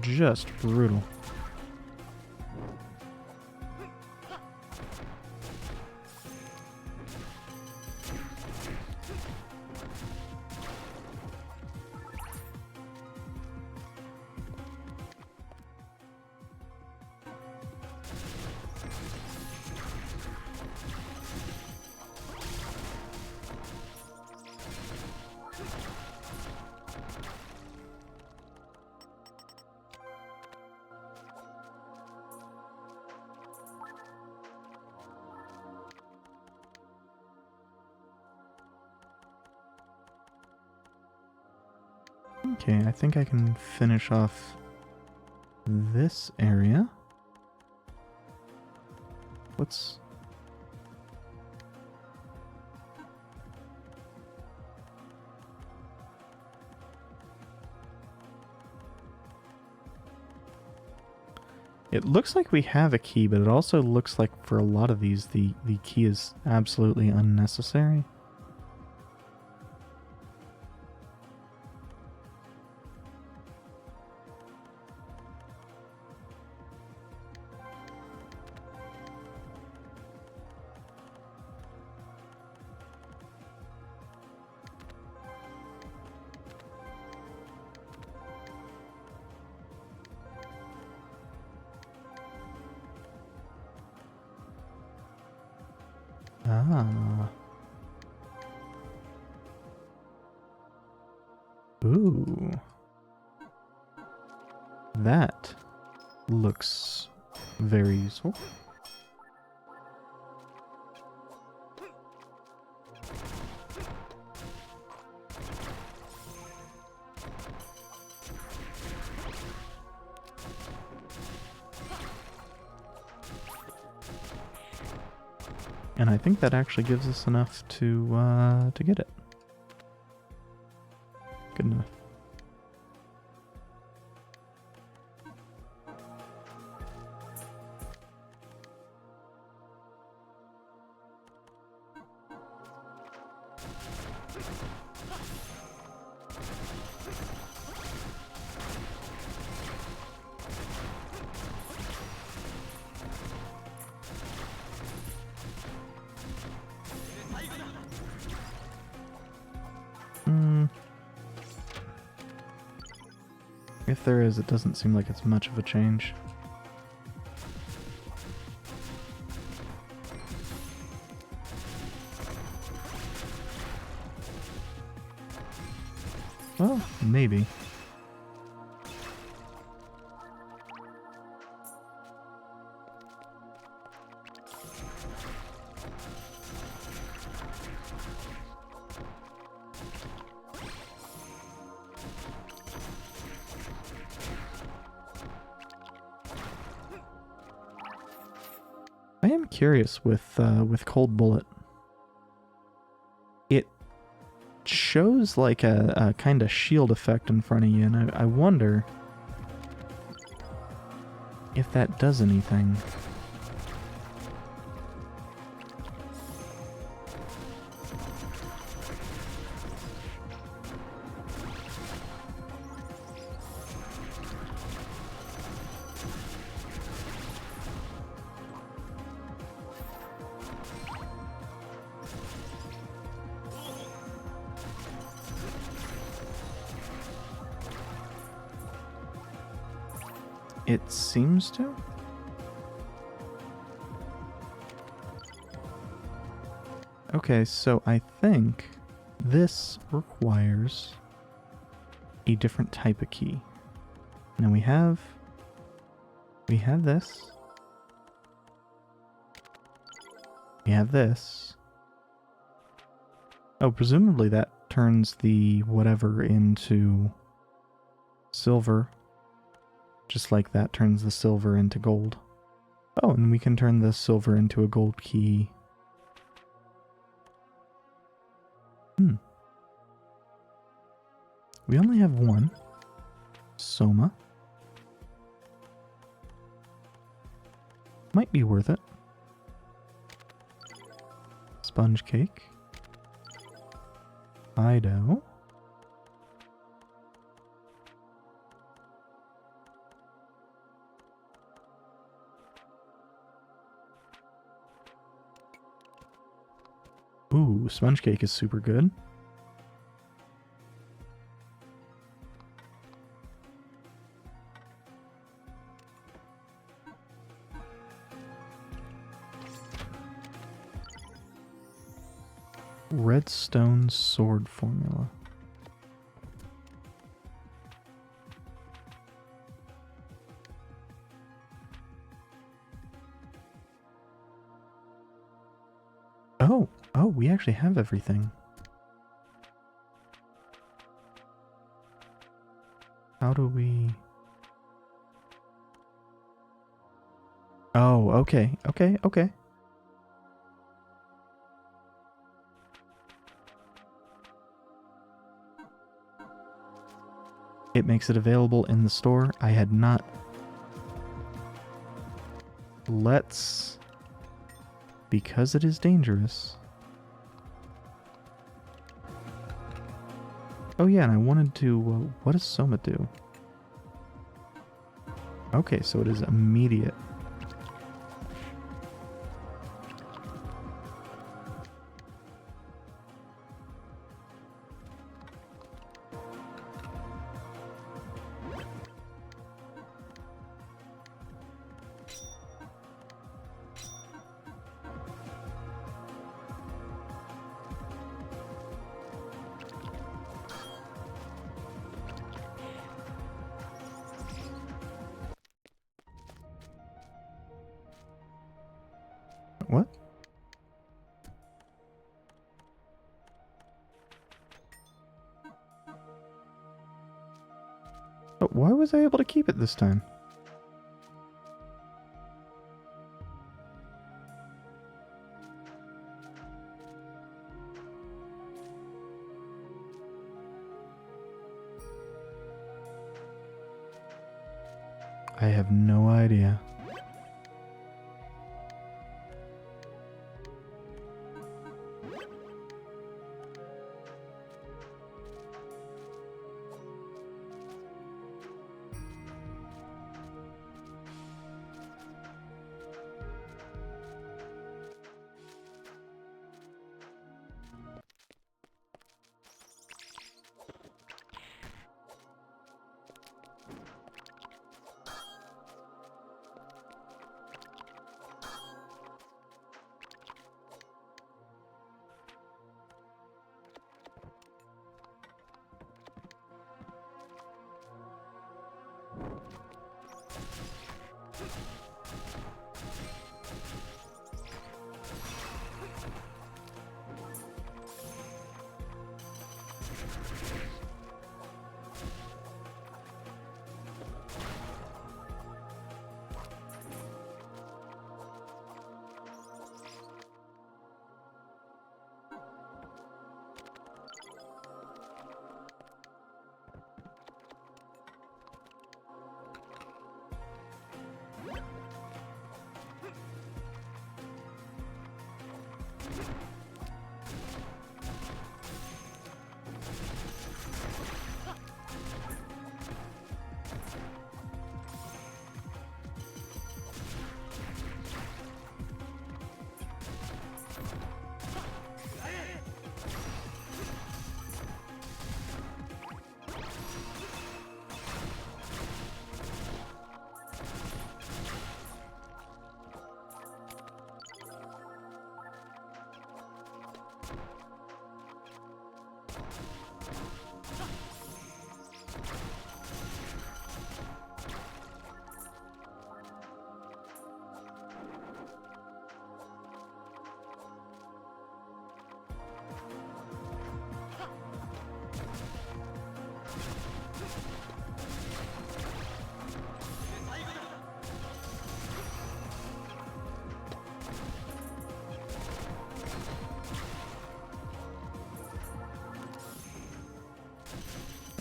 just brutal. Okay, I think I can finish off this area. What's... It looks like we have a key, but it also looks like for a lot of these, the key is absolutely unnecessary. Ah. Ooh. That looks very useful. And I think that actually gives us enough to get it. Good enough. If there is, it doesn't seem like it's much of a change. Well, maybe. I am curious with Cold Bullet. It shows like a kind of shield effect in front of you, and I wonder if that does anything. It seems to. Okay, so I think this requires a different type of key. Now we have this. We have this. Oh, presumably that turns the whatever into silver. Just like that turns the silver into gold. Oh, and we can turn the silver into a gold key. We only have one. Soma. Might be worth it. Sponge cake. Fido. Ooh, sponge cake is super good. Redstone sword formula. Oh, we actually have everything. How do we... Oh, okay. It makes it available in the store. I had not... Let's... Because it is dangerous... Oh yeah, and I wanted to... what does Soma do? Okay, so it is immediate. What? But why was I able to keep it this time? I have no idea.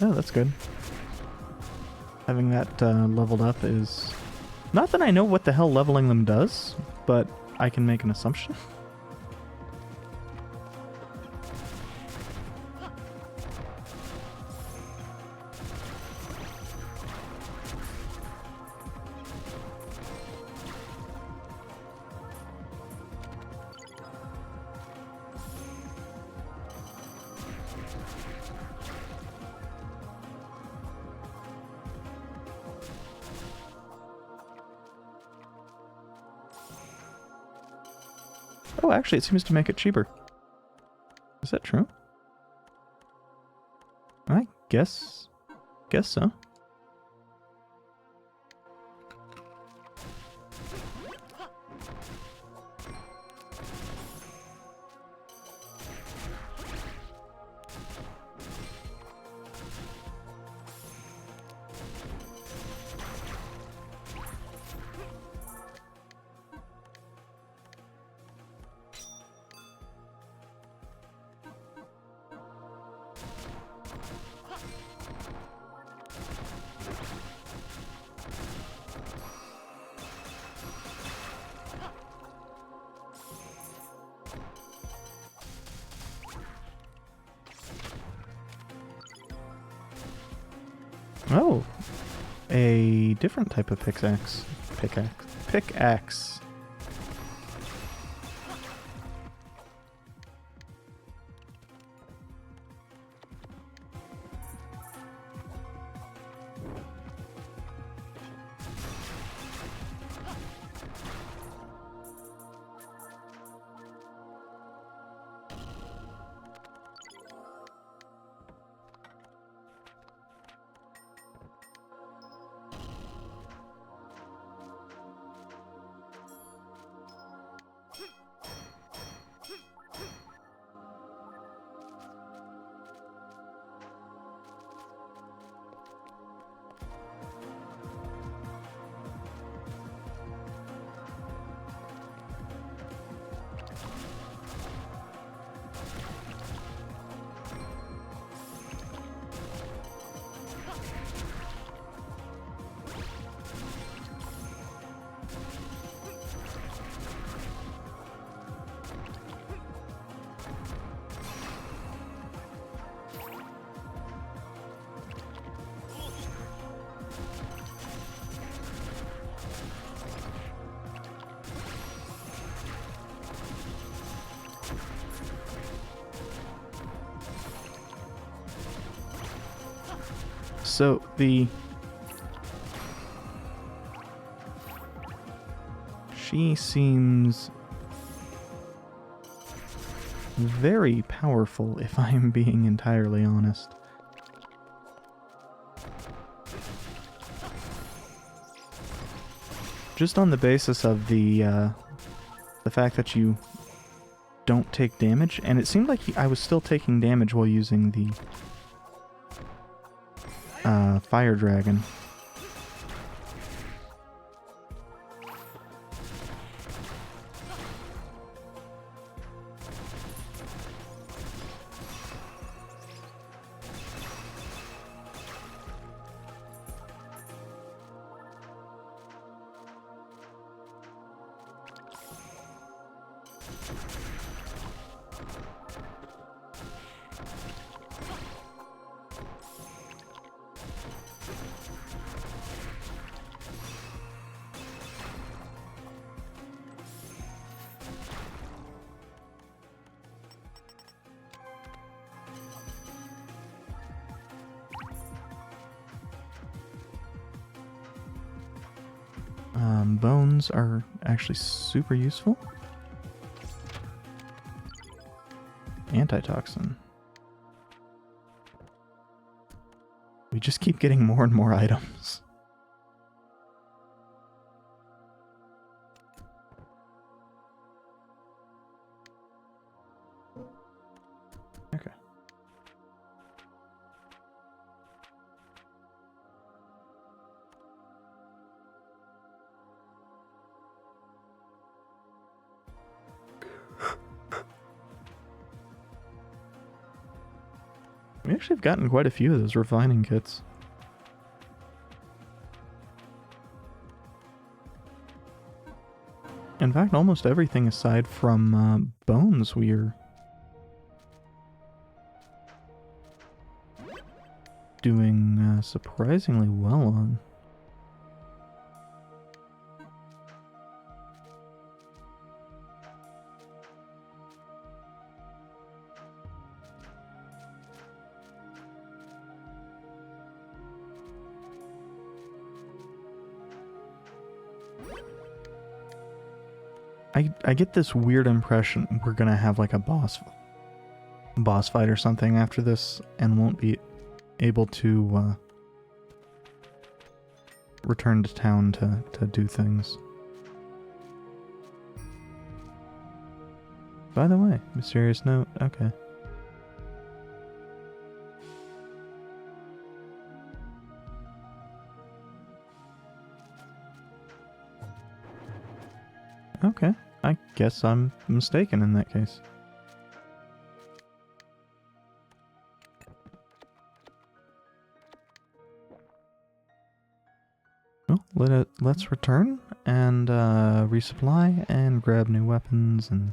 Oh, that's good. Having that leveled up is... Not that I know what the hell leveling them does, but I can make an assumption. Oh, actually, it seems to make it cheaper. Is that true? I guess so. Oh, a different type of pickaxe. Pickaxe. So she seems very powerful, if I'm being entirely honest. Just on the basis of the fact that you don't take damage, and it seemed like I was still taking damage while using the fire dragon. Bones are actually super useful. Antitoxin. We just keep getting more and more items. Okay. We actually have gotten quite a few of those refining kits. In fact, almost everything aside from bones we're doing surprisingly well on. I get this weird impression we're gonna have like a boss fight or something after this and won't be able to return to town to do things. By the way, mysterious note, okay. Okay, I guess I'm mistaken in that case. Well, let's return and resupply and grab new weapons and...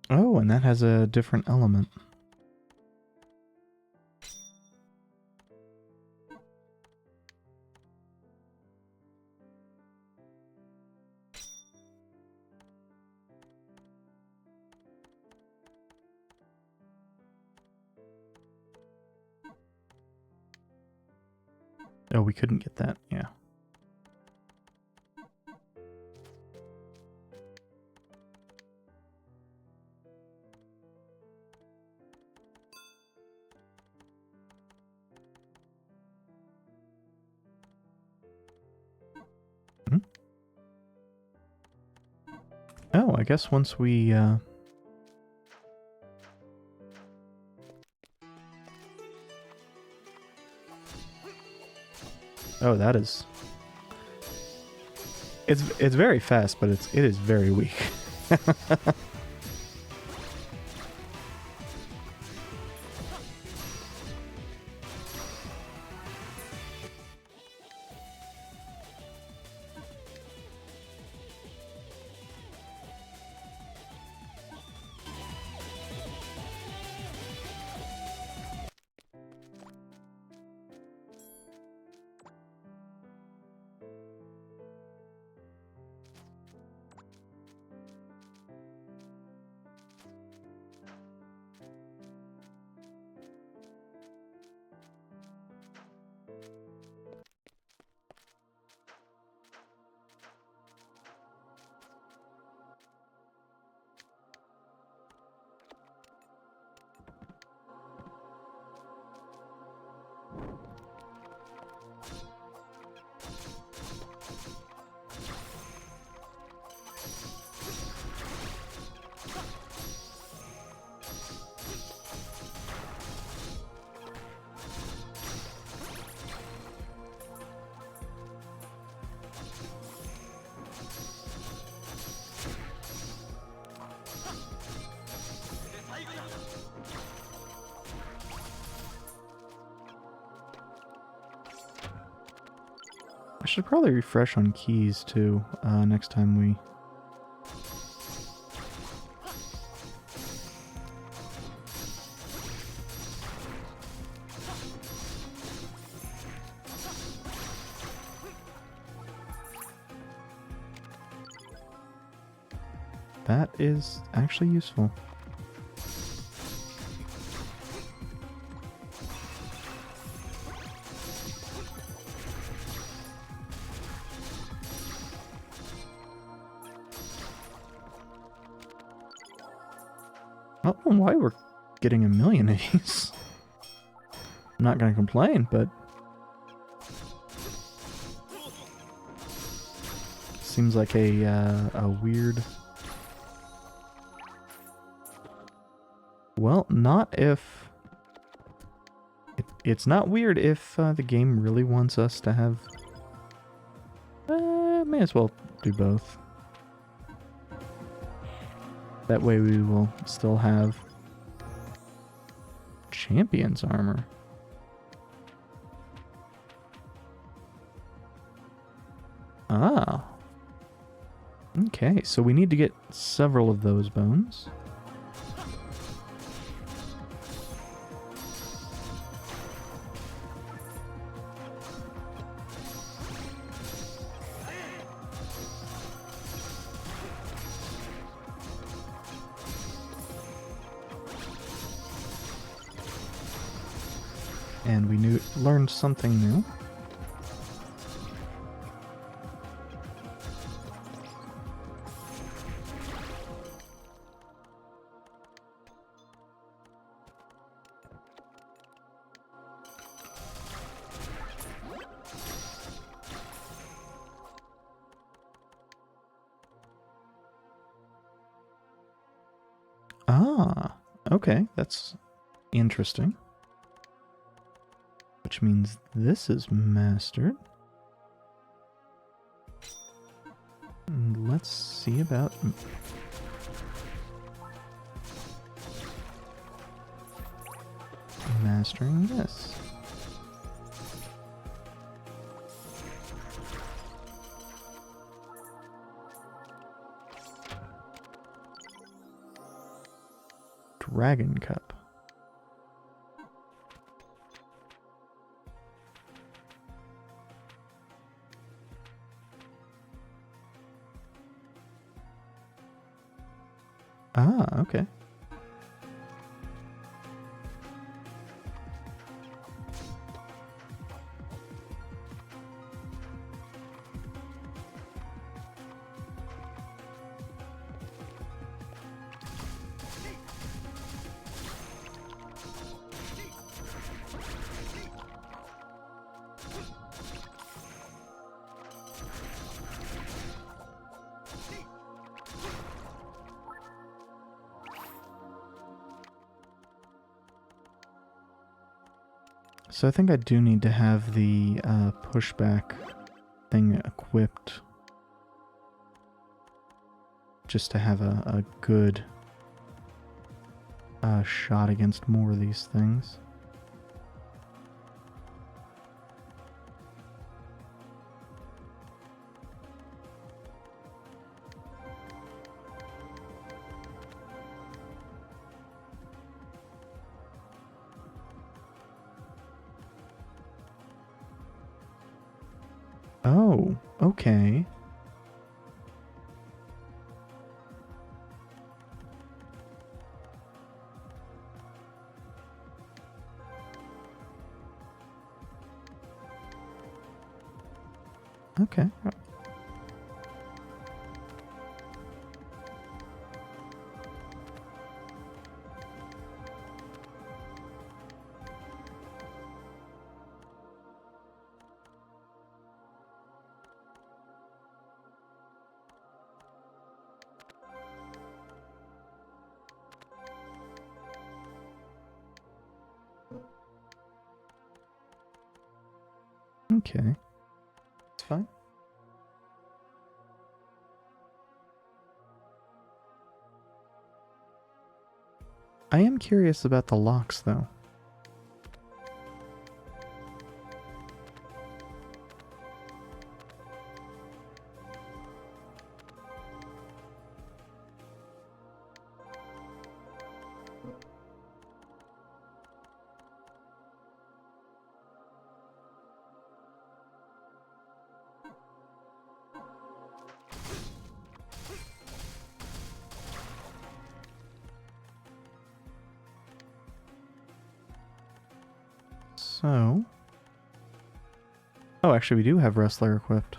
Oh, and that has a different element. Oh, we couldn't get that, yeah. Hmm? Oh, I guess once we, Oh, that is... It's very fast, but it is very weak. should probably refresh on keys too next time we... That is actually useful. I don't know why we're getting a million of these. I'm not going to complain, but... Seems like a weird... Well, not if... It's not weird if the game really wants us to have... may as well do both. That way we will still have champion's armor. Ah. Okay, so we need to get several of those bones. And we learned something new. Ah, okay, that's interesting. Which means this is mastered. And let's see about... mastering this. Dragon Cup. Ah, okay. So I think I do need to have the pushback thing equipped just to have a good shot against more of these things. Oh, okay. Okay. Okay. It's fine. I am curious about the locks, though. So... Oh, actually we do have Wrestler equipped.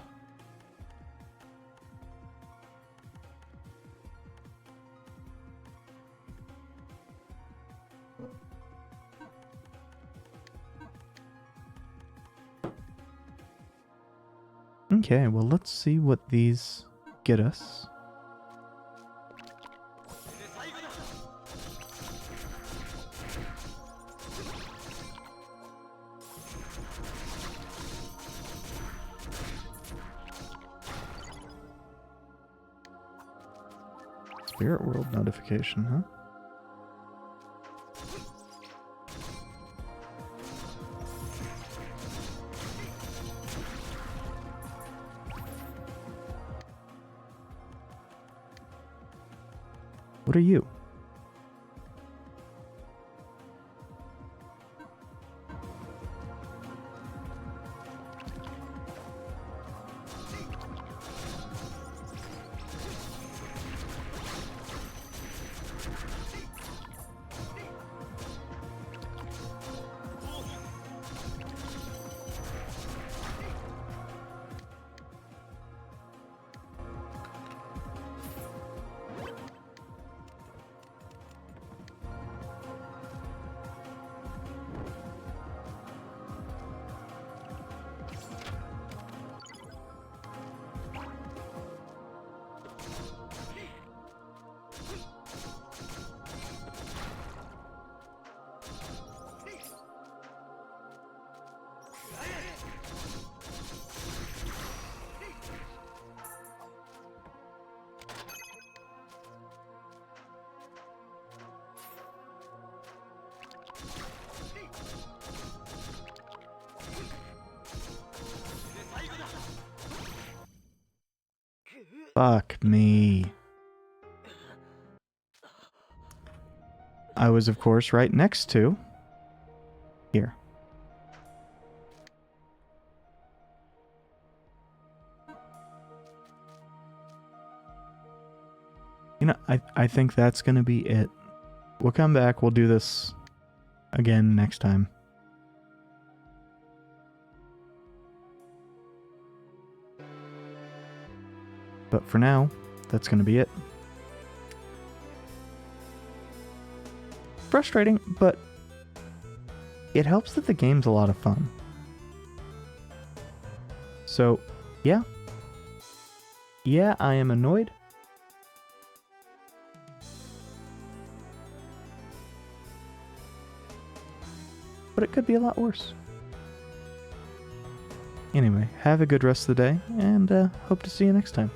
Okay, well let's see what these get us. Spirit World notification, huh? What are you? Fuck me. I was, of course, right next to... Here. You know, I think that's gonna be it. We'll come back, we'll do this again next time. But for now, that's gonna be it. Frustrating, but it helps that the game's a lot of fun. So, yeah. Yeah, I am annoyed. But it could be a lot worse. Anyway, have a good rest of the day, and hope to see you next time.